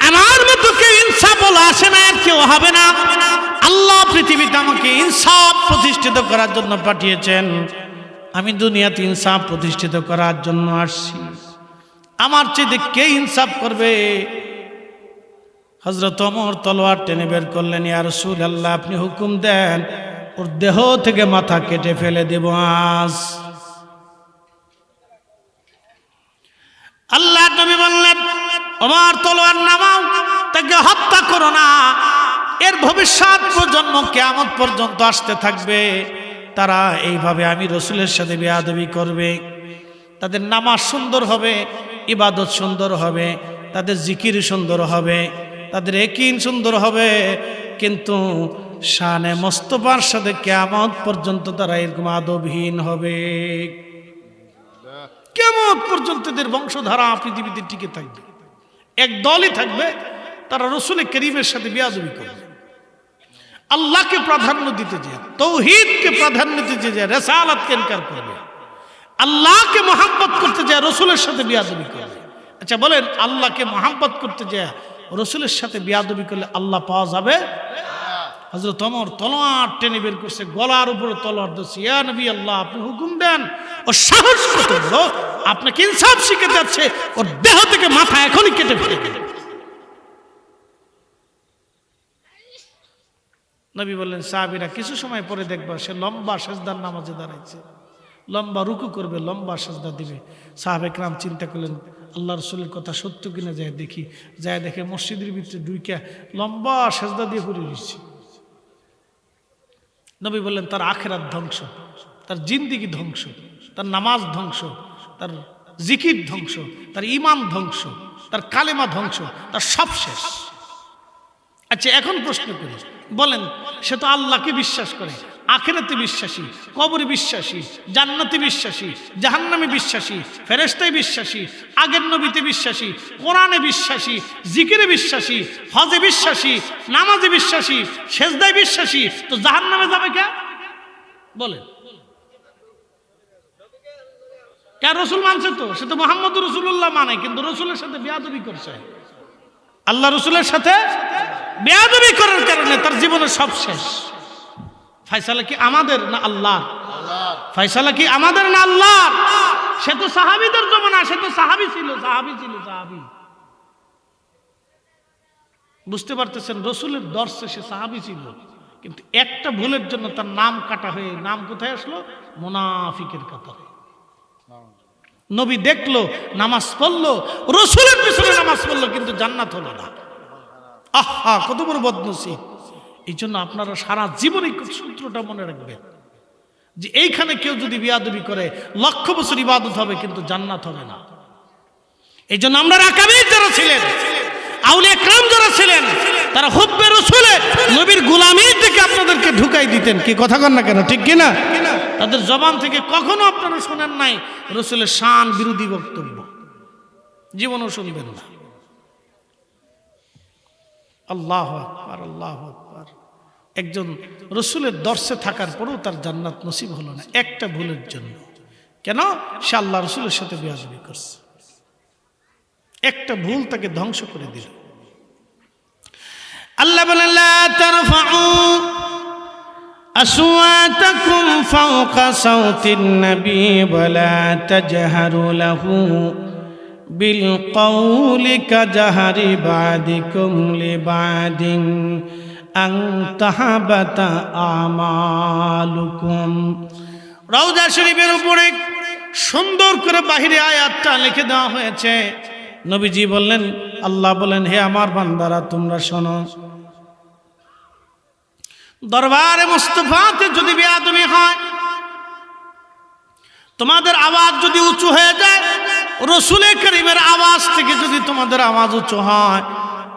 আমার মতো কেউ ইনসাফ বলা আসে না, আর কেউ হবে না। আল্লাহ পৃথিবীতে আমাকে ইনসাফ প্রতিষ্ঠিত করার জন্য পাঠিয়েছেন, আমি দুনিয়াতে ইনসাফ প্রতিষ্ঠিত করার জন্য আসছি। আমার চেয়ে কে ইনসাফ করবে? হযরত ওমর তলোয়ার টেনে বের করলেন, ইয়া রাসূলুল্লাহ আপনি হুকুম দেন, ওর দেহ থেকে মাথা কেটে ফেলে দেব আজ। আল্লাহ নবী বললেন, ওমর তলোয়ার নামাও, তাকে হত্যা করো না। এর ভবিষ্যৎ প্রজন্ম কিয়ামত পর্যন্ত আসতে থাকবে, তারা এইভাবে আমি রাসূলের সাথে বেয়াদবি করবে। তাদের নামাজ সুন্দর হবে, ইবাদত সুন্দর হবে, তাদের জিকির সুন্দর হবে, তাদের ইয়াকিন সুন্দর হবে, কিন্তু শানে মুস্তাফার সাথে কিয়ামত পর্যন্ত তারা এরকম আদবহীন হবে। কিয়ামত পর্যন্ত এদের বংশধারা পৃথিবীতে টিকে থাকবে। এক দলই থাকবে, তারা রাসূল করিমের সাথে বেয়াদবি করবে, আল্লাহকে প্রাধান্য দিতে যায়, তৌহিদকে প্রাধান্য দিতে যায়, রিসালাতকে ইনকার করবে, আল্লাহকে মহব্বত করতে যায়, রাসূলের সাথে বেয়াদবি করবে। আচ্ছা বলেন, আল্লাহকে মহব্বত করতে যায় রাসূলের সাথে বেয়াদবি করলে আল্লাহ পাওয়া যাবে? হযরত ওমর তলোয়ার টেনে বের করছে, গলার উপরে তলোয়ার ধরছে, ইয়া নবী আল্লাহ আপনি হুকুম দেন, ও সাহস কত বড়, আপনাকে ইনসাফ শিখাতে যাচ্ছে, ওর দেহ থেকে মাথা এখনই কেটে ফেলে দেন। নবী বললেন, সাহাবীরা কিছু সময় পরে দেখবা সে লম্বা সেজদার নামাজে দাঁড়াইছে, লম্বা রুকু করবে, লম্বা সেজদা দিবে। সাহাবে কেরাম চিন্তা করলেন, আল্লাহ রাসূলের কথা সত্য কিনা যায় দেখি। যায় দেখে মসজিদের ভিতরে ঢুইকা লম্বা সেজদা দিয়ে পড়ে রয়েছে। নবী বললেন, তার আখিরাত ধ্বংস, তার জিন্দেগি ধ্বংস, তার নামাজ ধ্বংস, তার জিকির ধ্বংস, তার ঈমান ধ্বংস, তার কালেমা ধ্বংস, তার সব শেষ। আচ্ছা এখন প্রশ্ন করি, বলেন সে তো আল্লাহকে বিশ্বাস করে, আখিরাতে বিশ্বাসী, কবরে বিশ্বাসী, জান্নাতে বিশ্বাসী, জাহান্নামে বিশ্বাসী, ফেরেশতায় বিশ্বাসী, আগের নবীতে বিশ্বাসী, কোরআনে বিশ্বাসী, জিকিরে বিশ্বাসী, হজে বিশ্বাসী, নামাজে বিশ্বাসী, সেজদায় বিশ্বাসী, তো জাহান্নামে যাবে কে? বলেন কে? রাসূল মানছে তো, সে তো মুহাম্মদুর রাসূলুল্লাহ মানে, কিন্তু রাসূলের সাথে বেয়াদবি করছে। আল্লাহ রাসূলের সাথে বেয়াদবি করার কারণে তার জীবনের সব শেষ। ফয়সালা কি আমাদের না আল্লাহ? ফয়সালা কি আমাদের না আল্লাহ? সে তো সাহাবীদের জমানা, সে তো সাহাবী ছিল, সাহাবী ছিল, সাহাবী। বুঝতে পারতেছেন, রাসূলের দর্শে সে সাহাবী ছিল, কিন্তু একটা ভুলের জন্য তার নাম কাটা হয়ে নাম কোথায় আসলো? মুনাফিকের কাতারে। নবী দেখলো, নামাজ পড়লো, রাসূলের পিছনে নামাজ পড়লো, কিন্তু জান্নাত হলো না। আহা কত বড় বদনসিব! এই জন্য আপনারা সারা জীবনে সূত্রটা মনে রাখবেন যে এইখানে কেউ যদি বেয়াদবি করে লক্ষ বছর ইবাদত হবে, কিন্তু জান্নাত হবে না। এই জন্য আমরা আকাবির যারা ছিলেন, আউলিয়া کرام যারা ছিলেন, তারা হুব্বে রাসূলে নবীর গোলামির থেকে আপনাদেরকে ঢুকাই দিতেন। কি কথা কন না কেন, ঠিক কি না? তাদের জবান থেকে কখনো আপনারা শোনেন নাই রাসূলের শান বিরোধী বক্তব্য, জীবনও শুনবেন না। আল্লাহু আকবার, আল্লাহু আকবার। একজন রাসূলের দর্শে থাকার পরেও তার জান্নাত নসিব হলো না একটা ভুলের জন্য। কেন? সে আল্লাহ রাসূলের সাথে বেয়াদবি করছে। একটা ভুল তাকে ধ্বংস করে দিল। আল্লাহ বলেন, লা তারফাউ আসওয়াতাকুম ফাওকা সাওতিন নবী ওয়া লা তাজহারু লাহু বিল কওলি কাজহারি বাদিকুম লিবাদিন আন তাহাবাতা আমালুকুম। রওজা শরীফের উপরে সুন্দর করে বাহিরে আয়াতটা লিখে দেওয়া হয়েছে। নবীজি বললেন, আল্লাহ বলেন, হে আমার বান্দারা তোমরা শোনো, দরবারে মুস্তাফাতে যদি বেয়াদবি হয়, তোমাদের আওয়াজ যদি উঁচু হয়ে যায়, রসুল করিমের আওয়াজ থেকে যদি তোমাদের আওয়াজ উঁচু হয়,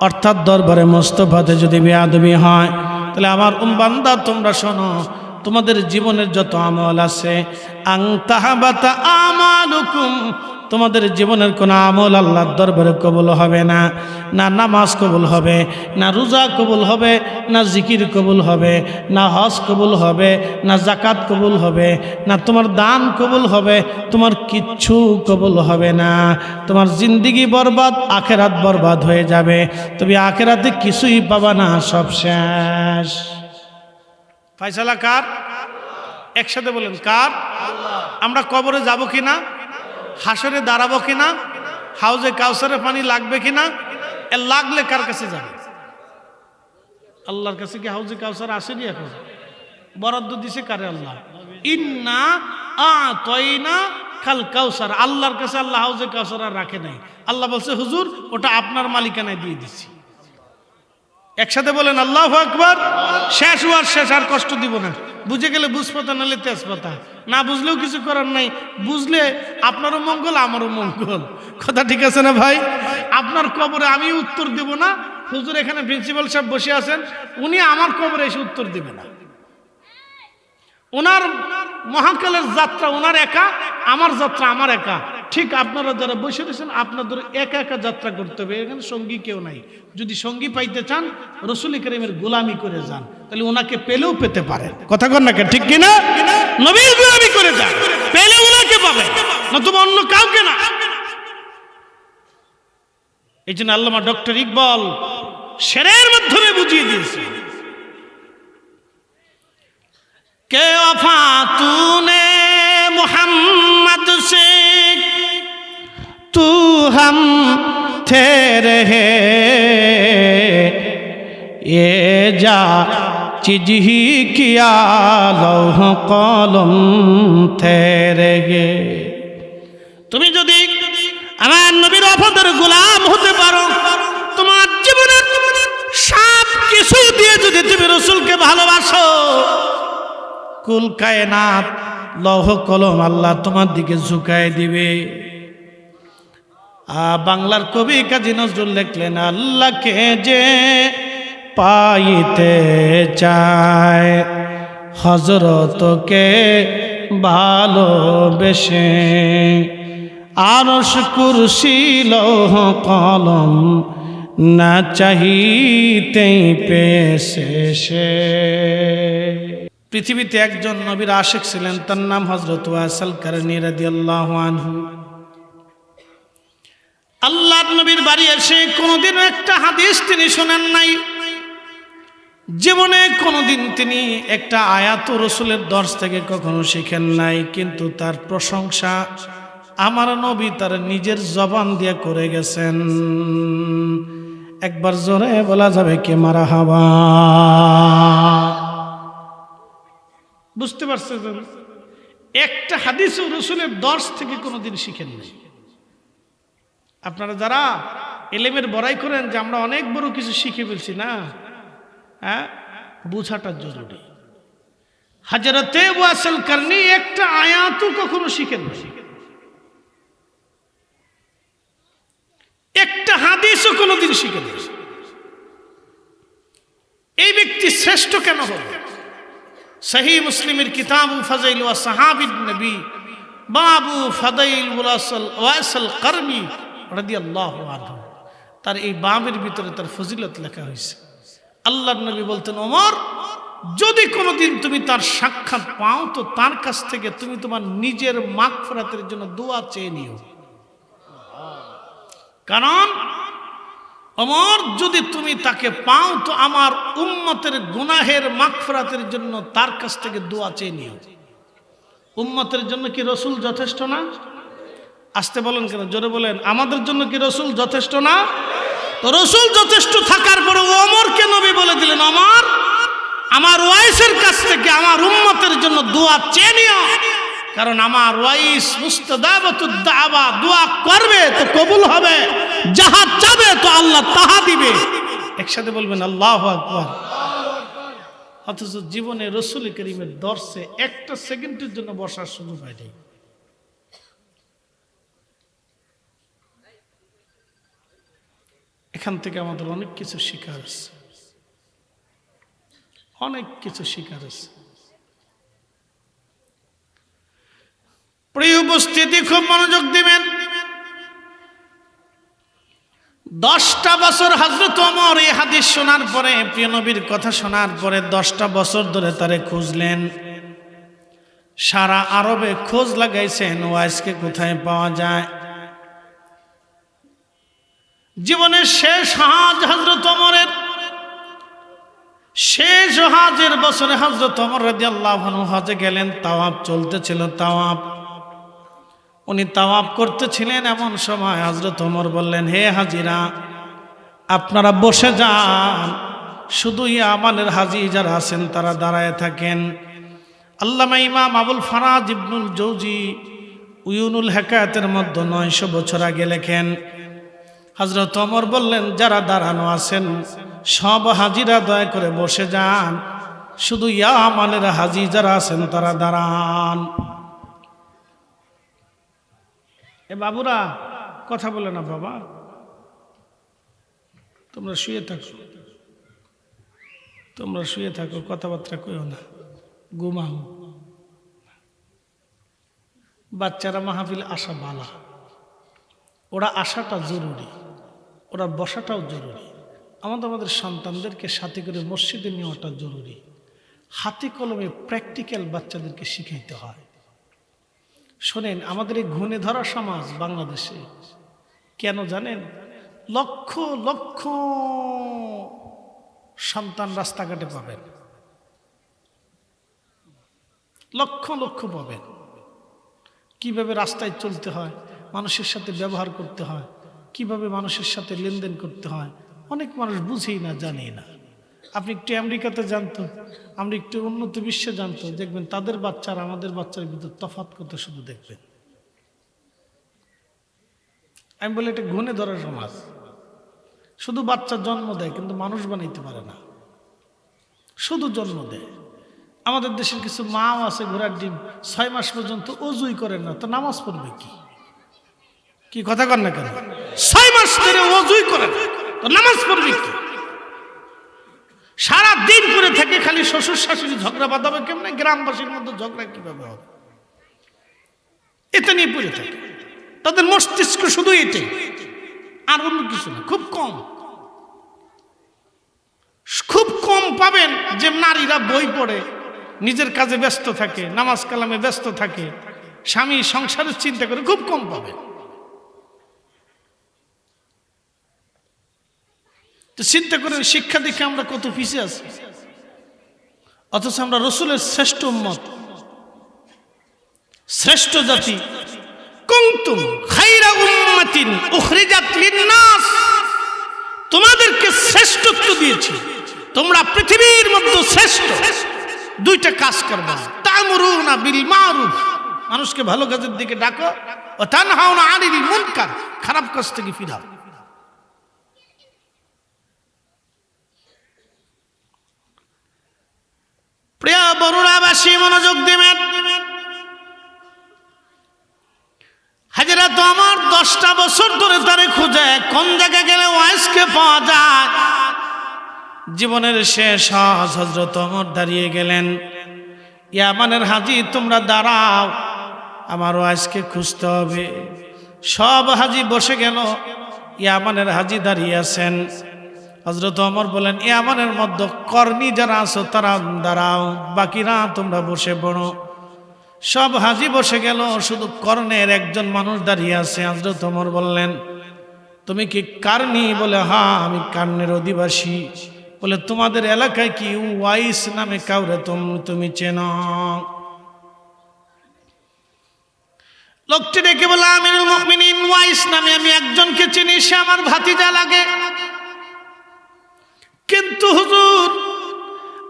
অর্থাৎ দরবারে মোস্তফাতে যদি বেয়াদবি হয়, তাহলে আমার বান্দা তোমরা শোনো, তোমাদের জীবনের যত আমল আছে, আংতাহাবাতা আমালুকুম, তোমাদের জীবনের কোনো আমল আল্লাহর দরবারে কবুল হবে না। না নামাজ কবুল হবে, না রোজা কবুল হবে, না জিকির কবুল হবে, না হজ কবুল হবে, না জাকাত কবুল হবে, না তোমার দান কবুল হবে, তোমার কিচ্ছু কবুল হবে না। তোমার জিন্দিগি বরবাদ, আখেরাত বরবাদ হয়ে যাবে। তুমি আখেরাতে কিছুই পাবা না, সব শেষ। ফায়সালা কার? একসাথে বলেন কার? আমরা কবরে যাব কিনা, হাসরে দাঁড়াবো কিনা, হাউজে কাউসারে পানি লাগবে কিনা, এ লাগলে কার কাছে যাবে? আল্লাহর কাছে। কি হাউজে কাউসার আসেনি এখন? বরাদ্দ দিছে কারে? আল্লাহ। ইন্না আতাইনা কাল কাউসার, আল্লাহর কাছে আল্লাহ হাউজে কাউসার আর রাখে নাই। আল্লাহ বলছে হুজুর ওটা আপনার মালিকানায় দিয়ে দিচ্ছি। একসাথে বলেন আল্লাহু আকবার। শেষ হওয়ার শেষ, আর কষ্ট দিব না। বুঝে গেলে বুঝপাতা, নাহলে তেজপাতা। না বুঝলেও কিছু করার নাই, বুঝলে আপনারও মঙ্গল আমারও মঙ্গল। কথা ঠিক আছে না ভাই? আপনার কবরে আমি উত্তর দেব না, হুজুর এখানে প্রিন্সিপাল সাহেব বসে আছেন, উনি আমার কবরে এসে উত্তর দেবে না। ওনার মহাকালের যাত্রা ওনার একা, আমার যাত্রা আমার একা। ঠিক আপনারা যারা বসে রয়েছেন আপনাদের একা একা যাত্রা করতে হবে, এখানে সঙ্গী কেউ নাই। যদি সঙ্গী পাইতে চান রসুল করিমের গোলামি করে যান, তাহলে ওনাকে পেলেও পেতে পারেন। কথা কন না, ঠিক কিনা? নবীর গোলামি করে যান, পেলে ওনাকে পাবে, নতুবা অন্য কাউকে না। এই জন্য আল্লামা ডক্টর ইকবাল শেরের মাধ্যমে বুঝিয়ে দিয়েছে, কে ওফা তূনে মুহাম্মদ সে तू हम थे रहे, ये जा चीज ही किया लौह कलम थे रहे। তুমি যদি আমার নবীর ওফাদের গোলাম হতে পারো, তোমার জীবনের সব কিছু দিয়ে যদি তুমি রসুলকে ভালোবাসো, কুল কায়নাত লৌহ কলম আল্লাহ তোমার দিকে ঝুঁকায় দিবে। বাংলার কবি কাজী নজরুল লিখলেন, আল্লাহকে যে পাইতে চায় হযরতকে ভালোবেসে, আরশ কুরসি লৌহ কলম না চাহিতেই পেয়েছে সে। পৃথিবীতে একজন নবীর আশিক ছিলেন, তার নাম হযরত ওয়াসিল কারনী রাদিয়াল্লাহু আনহু। আল্লাহর নবীর বাড়ি এসে কোনোদিন একটা হাদিস তিনি শোনেন নাই, জীবনে কোনোদিন তিনি একটা আয়াত রসুলের দর্শ থেকে কখনো শিখেন নাই, কিন্তু তার প্রশংসা আমার নবী তার নিজের জবান দিয়ে করে গেছেন। একবার জোরে বলা যাবে কে মারহাবা? বুঝতে পারছেন? একটা হাদিস রসুলের দর্শ থেকে কোনোদিন শিখেন নাই। আপনারা যারা এলেমের বড়াই করেন যে আমরা অনেক বড় কিছু শিখে ফেলছি না, হ্যাঁ, বুঝাটা জরুরি। হযরতে ওয়াসিল কারনী একটা আয়াতও কখনো শিখেন না, একটা হাদিসও কোনোদিন শিখেন না। এই ব্যক্তি শ্রেষ্ঠ কেন হল? সহিহ মুসলিমের কিতাব ফাযাইল ওয়া সাহাবীন নবী বাবু ফাদাইল ওয়াসিল কারনী রাদিয়াল্লাহু আনহু, তার এই বামের ভিতরে তার ফজিলত লেখা হয়েছে। আল্লাহর নবী বলতেন, ওমর যদি কোনোদিন তুমি তার সাক্ষাৎ পাও তো তার কাছ থেকে তুমি তোমার নিজের মাগফিরাতের জন্য দোয়া চেয়ে নিও। কারণ ওমর যদি তুমি তাকে পাও তো আমার উম্মতের গুনাহের মাগফিরাতের জন্য তার কাছ থেকে দোয়া চেয়ে নিও। উম্মতের জন্য কি রসুল যথেষ্ট না? আসতে বলেন কেন, জোরে বলেন। আমাদের জন্য কি রসুল যথেষ্ট না? তো রসুল যথেষ্ট থাকার পরে ওমরকে নবী বলে দিলেন, ওমর আমার ওয়াইসের কাছ থেকে আমার উম্মতের জন্য দোয়া চেয়ে নিও, কারণ আমার ওয়াইস মুস্তাজাবাতুদ দাওয়া, দোয়া করবে তো কবুল হবে, যাহা চাবে তো আল্লাহ তাহা দিবে। একসাথে বলবেন আল্লাহু আকবার। অথচ জীবনে রসুল করিমের দর্শে একটা সেকেন্ডের জন্য বসার সুযোগ হয় নাই। এখান থেকে আমাদের অনেক কিছু শিকার আছে, অনেক কিছু শিকার আছে। প্রিয় উপস্থিতি, খুব মনোযোগ দিবেন। 10টা বছর হযরত ওমর এই হাদিস শোনার পরে, প্রিয় নবীর কথা শোনার পরে 10টা বছর ধরে তারে খুঁজলেন, সারা আরবে খোঁজ লাগাইছেন ওয়াইসকে কোথায় পাওয়া যায়। জীবনের শেষ হজ হযরত ওমরের, শেষ হজের বছরে হযরত ওমর রাদিয়াল্লাহু আনহু হজে গেলেন। তাওয়াফ চলতেছিল, তাওয়াফ উনি তাওয়াফ করতেছিলেন। এমন সময় হযরত ওমর বললেন, হে হাজিরা, আপনারা বসে যান, শুধু ইয়ামানের হাজি যারা আছেন তারা দাঁড়ায় থাকেন। আল্লামা ইমাম আবুল ফারাজ ইবনুল জৌজি উয়ুনুল হেকায়াতের মধ্যে 900 বছর আগে লেখেন, হযরত ওমর বললেন, যারা দাঁড়ানো আছেন সব হাজিরা দয়া করে বসে যান, শুধু ইয়ামানের হাজি যারা আছেন তারা দাঁড়ান। এ বাবুরা কথা বলে না বাবা, তোমরা শুয়ে থাকো, তোমরা শুয়ে থাকো, কথাবার্তা কইও না, ঘুমাও। বাচ্চারা মাহফিল আসা বালা, ওরা আসাটা জরুরি, ওরা বসাটাও জরুরি। আমাদের সন্তানদেরকে সাথে করে মসজিদে নেওয়াটা জরুরি। হাতে কলমে প্র্যাকটিক্যাল বাচ্চাদেরকে শিখাইতে হয়। শোনেন, আমাদের এই ঘুণে ধরা সমাজ বাংলাদেশে কেন জানেন? লক্ষ লক্ষ সন্তান রাস্তাঘাটে পাবেন, লক্ষ লক্ষ পাবেন। কিভাবে রাস্তায় চলতে হয়, মানুষের সাথে ব্যবহার করতে হয়, কিভাবে মানুষের সাথে লেনদেন করতে হয়, অনেক মানুষ বুঝেই না, জানেই না। আপনি একটু আমেরিকাতে জানতো, আমরা একটু উন্নত বিশ্বে জানতো, দেখবেন তাদের বাচ্চা আর আমাদের বাচ্চার ভিতর তফাৎ করতে শুধু দেখবেন। আমি বলি এটা ঘুণে ধরার সমাজ। শুধু বাচ্চা জন্ম দেয় কিন্তু মানুষ বানাইতে পারে না, শুধু জন্ম দেয়। আমাদের দেশের কিছু মাও আছে ঘোড়ার ডিম, 6 মাস পর্যন্ত অজুই করেন না, তো নামাজ পড়বে কি? কি কথা কন না কেন? 6 মাস ধরে অজুই করেন, তো নামাজ পড়বে কি? সারা দিন করে থাকে খালি শ্বশুর শাশুড়ি ঝগড়া বাঁধাবে কেমনে, গ্রামবাসীর মধ্যে ঝগড়া কিভাবে হবে, এটা নিয়ে পড়ে থাকে। তাদের মস্তিষ্ক শুধু এটাই, আর অন্য কিছু না। খুব কম, খুব কম পাবেন যে নারীরা বই পড়ে নিজের কাজে ব্যস্ত থাকে, নামাজ কালামে ব্যস্ত থাকে, স্বামী সংসারের চিন্তা করে, খুব কম পাবেন। তো চিন্তা করে শিক্ষা দেখে আমরা কত পিছিয়ে আছি, অথচ আমরা রাসূলের শ্রেষ্ঠ উম্মত, শ্রেষ্ঠ জাতি। কুনতুম খায়রা উম্মাতিন উখরিজাত লিন-নাস, তোমাদেরকে শ্রেষ্ঠত্ব দিয়েছি, তোমরা পৃথিবীর মধ্যে শ্রেষ্ঠ। 2টা কাজ করবা, তা'মুরুনা বিল মারুফ, মানুষকে ভালো কাজের দিকে ডাকো, ও তানহাউনা আনিল মুনকার, খারাপ কাজ থেকে ফিরাও। প্রিয় বরুণাবাসী মনোযোগ দিবেন। হযরত ওমর 10টা বছর ধরে তারে খুঁজে কোন জায়গায় গেলে ওয়াইসকে পাওয়া যায়। জীবনের শেষ হজ হযরত ওমর দাঁড়িয়ে গেলেন, ইয়ামানের হাজি তোমরা দাঁড়াও, আমার ওয়াইসকে খুঁজতে হবে। সব হাজি বসে গেল, ইয়ামানের হাজি দাঁড়িয়ে আছেন। হযরত ওমর বলেন, ইয়ামানের মধ্যে কর্মী যারা আছো তারা দাঁড়াও, বাকিরা তোমরা বসে পড়ো। সব হাজি বসে গেল, শুধু কর্ণের একজন মানুষ দাঁড়িয়ে আছে। হযরত ওমর বললেন, তুমি কি কার্নি? বলে, হ্যাঁ আমি কার্নের অধিবাসী। বলে, তোমাদের এলাকায় কি ওয়াইস নামে কাউরে তুমি চেনো? লোকটি ডেকে বলে, আমিরুল মুমিনিন, ওয়াইস নামে আমি একজনকে চিনি, সে আমার ভাতিজা লাগে। কিন্তু হুজুর,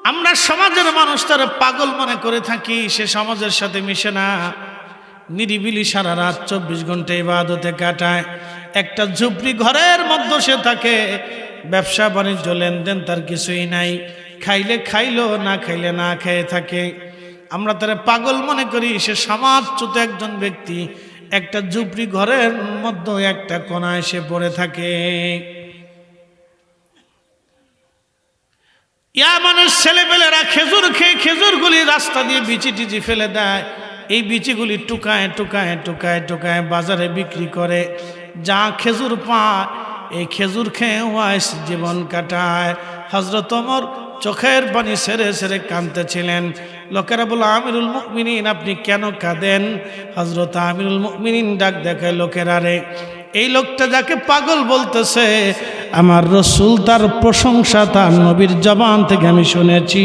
আমরা সমাজের মানুষ তারা পাগল মনে করে থাকি, সে সমাজের সাথে মিশে না, নিরিবিলি সারা রাত 24 ঘন্টা ইবাদতে কাটায়, একটা ঝুপড়ি ঘরের মধ্যে সে থাকে, ব্যবসা বাণিজ্য লেনদেন তার কিছুই নাই, খাইলে খাইলো, না খাইলে না খেয়ে থাকে। আমরা তারা পাগল মনে করি, সে সমাজচ্যুত একজন ব্যক্তি, একটা ঝুপড়ি ঘরের মধ্যে একটা কোনায় সে পড়ে থাকে। ইয়ামানের ছেলেপেলেরা খেজুর খেয়ে খেজুরগুলি রাস্তা দিয়ে বিচি টিচি ফেলে দেয়, এই বিচিগুলি টুকায় টুকায় টুকায় টুকায় বাজারে বিক্রি করে, যা খেজুর পায় এই খেজুর খেয়ে ওয়াইস জীবন কাটায়। হযরত ওমর চোখের পানি সেরে সেরে কাঁদতেছিলেন। লোকেরা বলল, আমিরুল মুমিনিন আপনি কেন কাঁদেন? হযরত আমিরুল মুমিনিন ডাক দেখায়, লোকেরা রে, এই লোকটা যাকে পাগল বলতেছে আমার রাসূল তার প্রশংসা তার নবীর জবান থেকে আমি শুনেছি।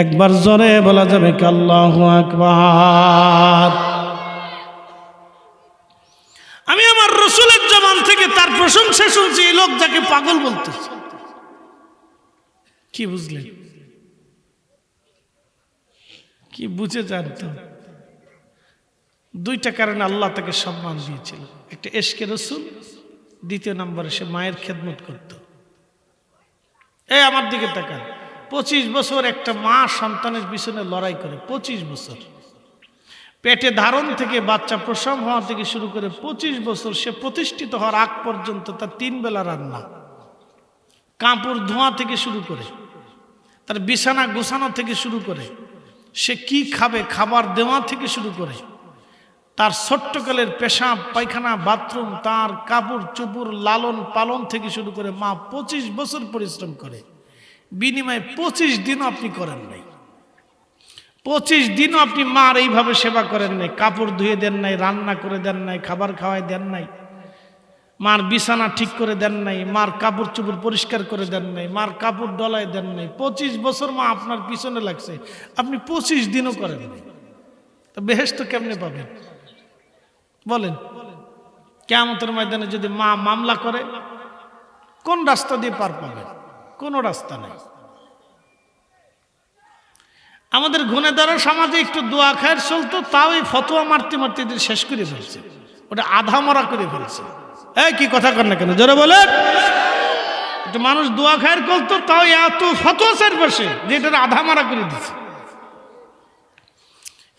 একবার জোরে বলা যাবে কি আল্লাহু আকবার? আমি আমার রাসূলের জবান থেকে তার প্রশংসা শুনছি, এই লোক যাকে পাগল বলতেছে। কি বুঝলেন? কি বুঝে জানতো? দুইটা কারণে আল্লাহ তাকে সম্মান দিয়েছিল, একটা ইশকে রাসূল, দ্বিতীয় নম্বরে সে মায়ের খেদমত করত। এই আমার দিকে তাকান, 25 বছর একটা মা সন্তানের পিছনে লড়াই করে, 25 বছর পেটে ধারণ থেকে বাচ্চা প্রসব হওয়া থেকে শুরু করে 25 বছর সে প্রতিষ্ঠিত হওয়ার আগ পর্যন্ত তার 3 বেলা রান্না, কাপড় ধোয়া থেকে শুরু করে, তার বিছানা গোছানো থেকে শুরু করে, সে কি খাবে খাবার দেওয়া থেকে শুরু করে, তার ছোট্টকালের পেশাব পায়খানা বাথরুম, তার কাপড় চোপড় লালন পালন থেকে শুরু করে মা 25 বছর পরিশ্রম করে, বিনিময়ে 25 দিনও আপনি করেন নাই। 25 দিনও আপনি মার এইভাবে সেবা করেন নাই, কাপড় ধুয়ে দেন নাই, রান্না করে দেন নাই, খাবার খাওয়াই দেন নাই, মার বিছানা ঠিক করে দেন নাই, মার কাপড় চোপড় পরিষ্কার করে দেন নাই, মার কাপড় ডলায় দেন নাই। 25 বছর মা আপনার পিছনে লাগছে, আপনি 25 দিনও করেন নাই। তো বেহেশত কেমনে পাবেন বলেন? কিয়ামতের ময়দানে যদি মা মামলা করে, কোন রাস্তা দিয়ে পার পাবেন? কোনো রাস্তা নাই। আমাদের গুণেদারের সমাজে একটু দোয়া খায়ের চলতো, তাও এই ফতোয়া মারতে মারতে শেষ করে ফেলছে, ওটা আধা মরা করে ফেলছে। এই কি কথা কর না কেন, জোরে বলেন। একটু মানুষ দোয়া খায়ের করতো, তাও এত ফতোয়া চার পাশে যে এটা আধা মারা করে দিচ্ছে।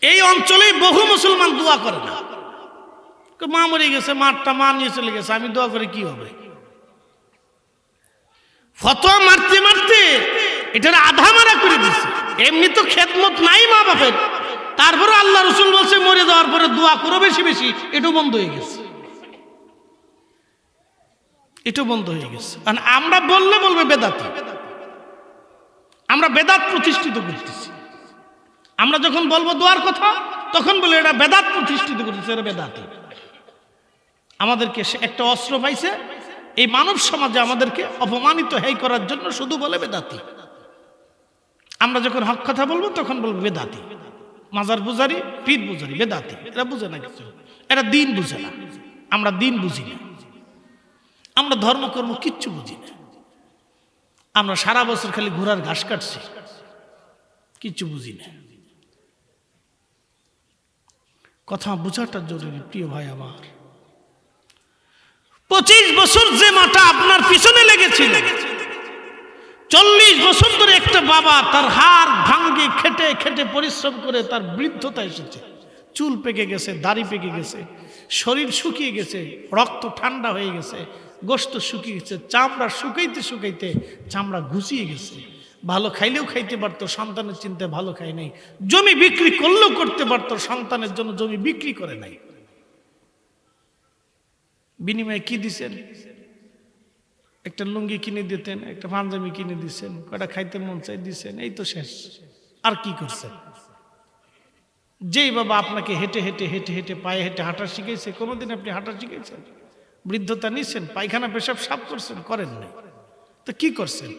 এই অঞ্চলেই বহু মুসলমান দোয়া করে না, মা মরে গেছে, মারটা মা নিয়ে চলে গেছে, আমি দোয়া করে কি হবে? ফতোয়া মারতে মারতে এটার আধা মারা করে দিচ্ছে। এমনি তো খেদমত নাই মা বাপের, তারপরে আল্লাহ রাসূল বলছে মরে যাওয়ার পরে দোয়া করো বেশি বেশি, এটাও বন্ধ হয়ে গেছে, এটাও বন্ধ হয়ে গেছে। কারণ আমরা বললে বলবে বেদাতি, আমরা বেদাত প্রতিষ্ঠিত করতেছি। আমরা যখন বলবো দোয়ার কথা তখন বলে এটা বেদাত প্রতিষ্ঠিত করতেছে, এটা বেদাতি। আমাদেরকে সে একটা অস্ত্র পাইছে এই মানব সমাজে আমাদেরকে অপমানিত হেই করার জন্য, শুধু বলে বেদাতি। আমরা যখন হক কথা বলবো তখন বলবো বেদাতি, মাজার পূজারি, পীর পূজারি, বেদাতি। এরা বুঝে না কিছু, এরা দিন বুঝে না। আমরা দিন বুঝি না, আমরা ধর্মকর্ম কিচ্ছু বুঝি না। আমরা সারা বছর খালি ঘোড়ার ঘাস কাটছি, কিচ্ছু বুঝি না। কথা বোঝাটা জরুরি প্রিয় ভাই আমার। 25 বছর যে মাটা আপনার পিছনে লেগেছিল, 40 বছর ধরে একটা বাবা তার হাড় ভাঙ্গে খেটে খেটে পরিশ্রম করে তার বৃদ্ধতা এসেছে, চুল পেকে গেছে, দাড়ি পেকে গেছে, শরীর শুকিয়ে গেছে, রক্ত ঠান্ডা হয়ে গেছে, গোশত শুকিয়ে গেছে, চামড়া শুকাইতে শুকাইতে চামড়া ঘুষিয়ে গেছে। ভালো খাইলেও খাইতে পারতো, সন্তানের চিন্তায় ভালো খাই নাই। জমি বিক্রি করলেও করতে পারতো, সন্তানের জন্য জমি বিক্রি করে নাই। বিনিময়ে কি দিছেন? একটা লুঙ্গি কিনে দিতেন, একটা পাঞ্জাবি কিনে দিচ্ছেন, কয়টা খাইতে মন চাই দিচ্ছেন, এই তো শেষ। আর কি করছেন? যেই বাবা আপনাকে হেঁটে হেঁটে হেঁটে হেঁটে পায়ে হেঁটে হাঁটা শিখেছে, কোনোদিন আপনি হাঁটা শিখেছেন? বৃদ্ধতা নিচ্ছেন, পায়খানা পেশাব সাফ করছেন? করেন নাই। তো কি করছেন?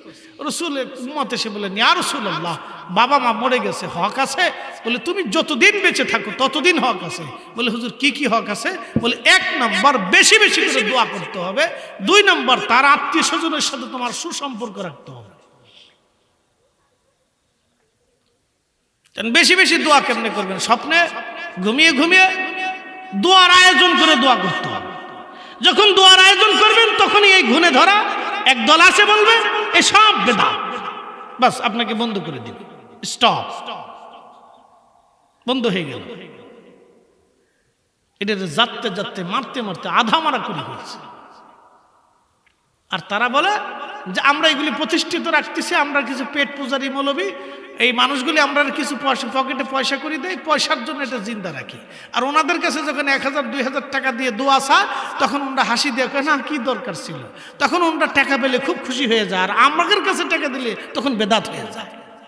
রাসূল উম্মত এসে বলেন, ইয়া রাসূলুল্লাহ, বাবা মা মরে গেছে, হক আছে? বলে তুমি যতদিন বেঁচে থাকো ততদিন হক আছে। বলে হুজুর কি কি হক আছে? বলে 1 নম্বর বেশি বেশি করে দোয়া করতে হবে, 2 নম্বর তার আত্মীয় স্বজনের সাথে তোমার সুসম্পর্ক রাখতে হবে। বেশি বেশি দোয়া কেমনে করবেন? স্বপ্নে ঘুমিয়ে ঘুমিয়ে দোয়ার আয়োজন করে দোয়া করতে হবে। যখন দোয়ার আয়োজন করবেন তখনই এই ঘুণে ধরা একদল আসে বলবে এসব বেদাত, বাস আপনাকে বন্ধ করে দিবে, স্টপ, বন্ধ হয়ে গেল। এটা যাতে যাতে মারতে মারতে আধা মারা করে হয়েছে। আর তারা বলে যে আমরা এগুলি প্রতিষ্ঠিত রাখতেছি, আমরা কিছু পেট পূজারি মৌলবী, এই মানুষগুলি আমরা কিছু পয়সা পকেটে পয়সা করে দেয়, পয়সার জন্য এটা জিন্দা রাখি। আর ওনাদের কাছে যখন 1000 2000 টাকা দিয়ে দোয়া চায়, তখন ওনারা হাসি দিয়ে কয় না কি দরকার ছিল। তখন ওনারা টাকা পেলে খুব খুশি হয়ে যায়, আর আমাদের কাছে টাকা দিলে তখন বেদাত হয়ে যায়।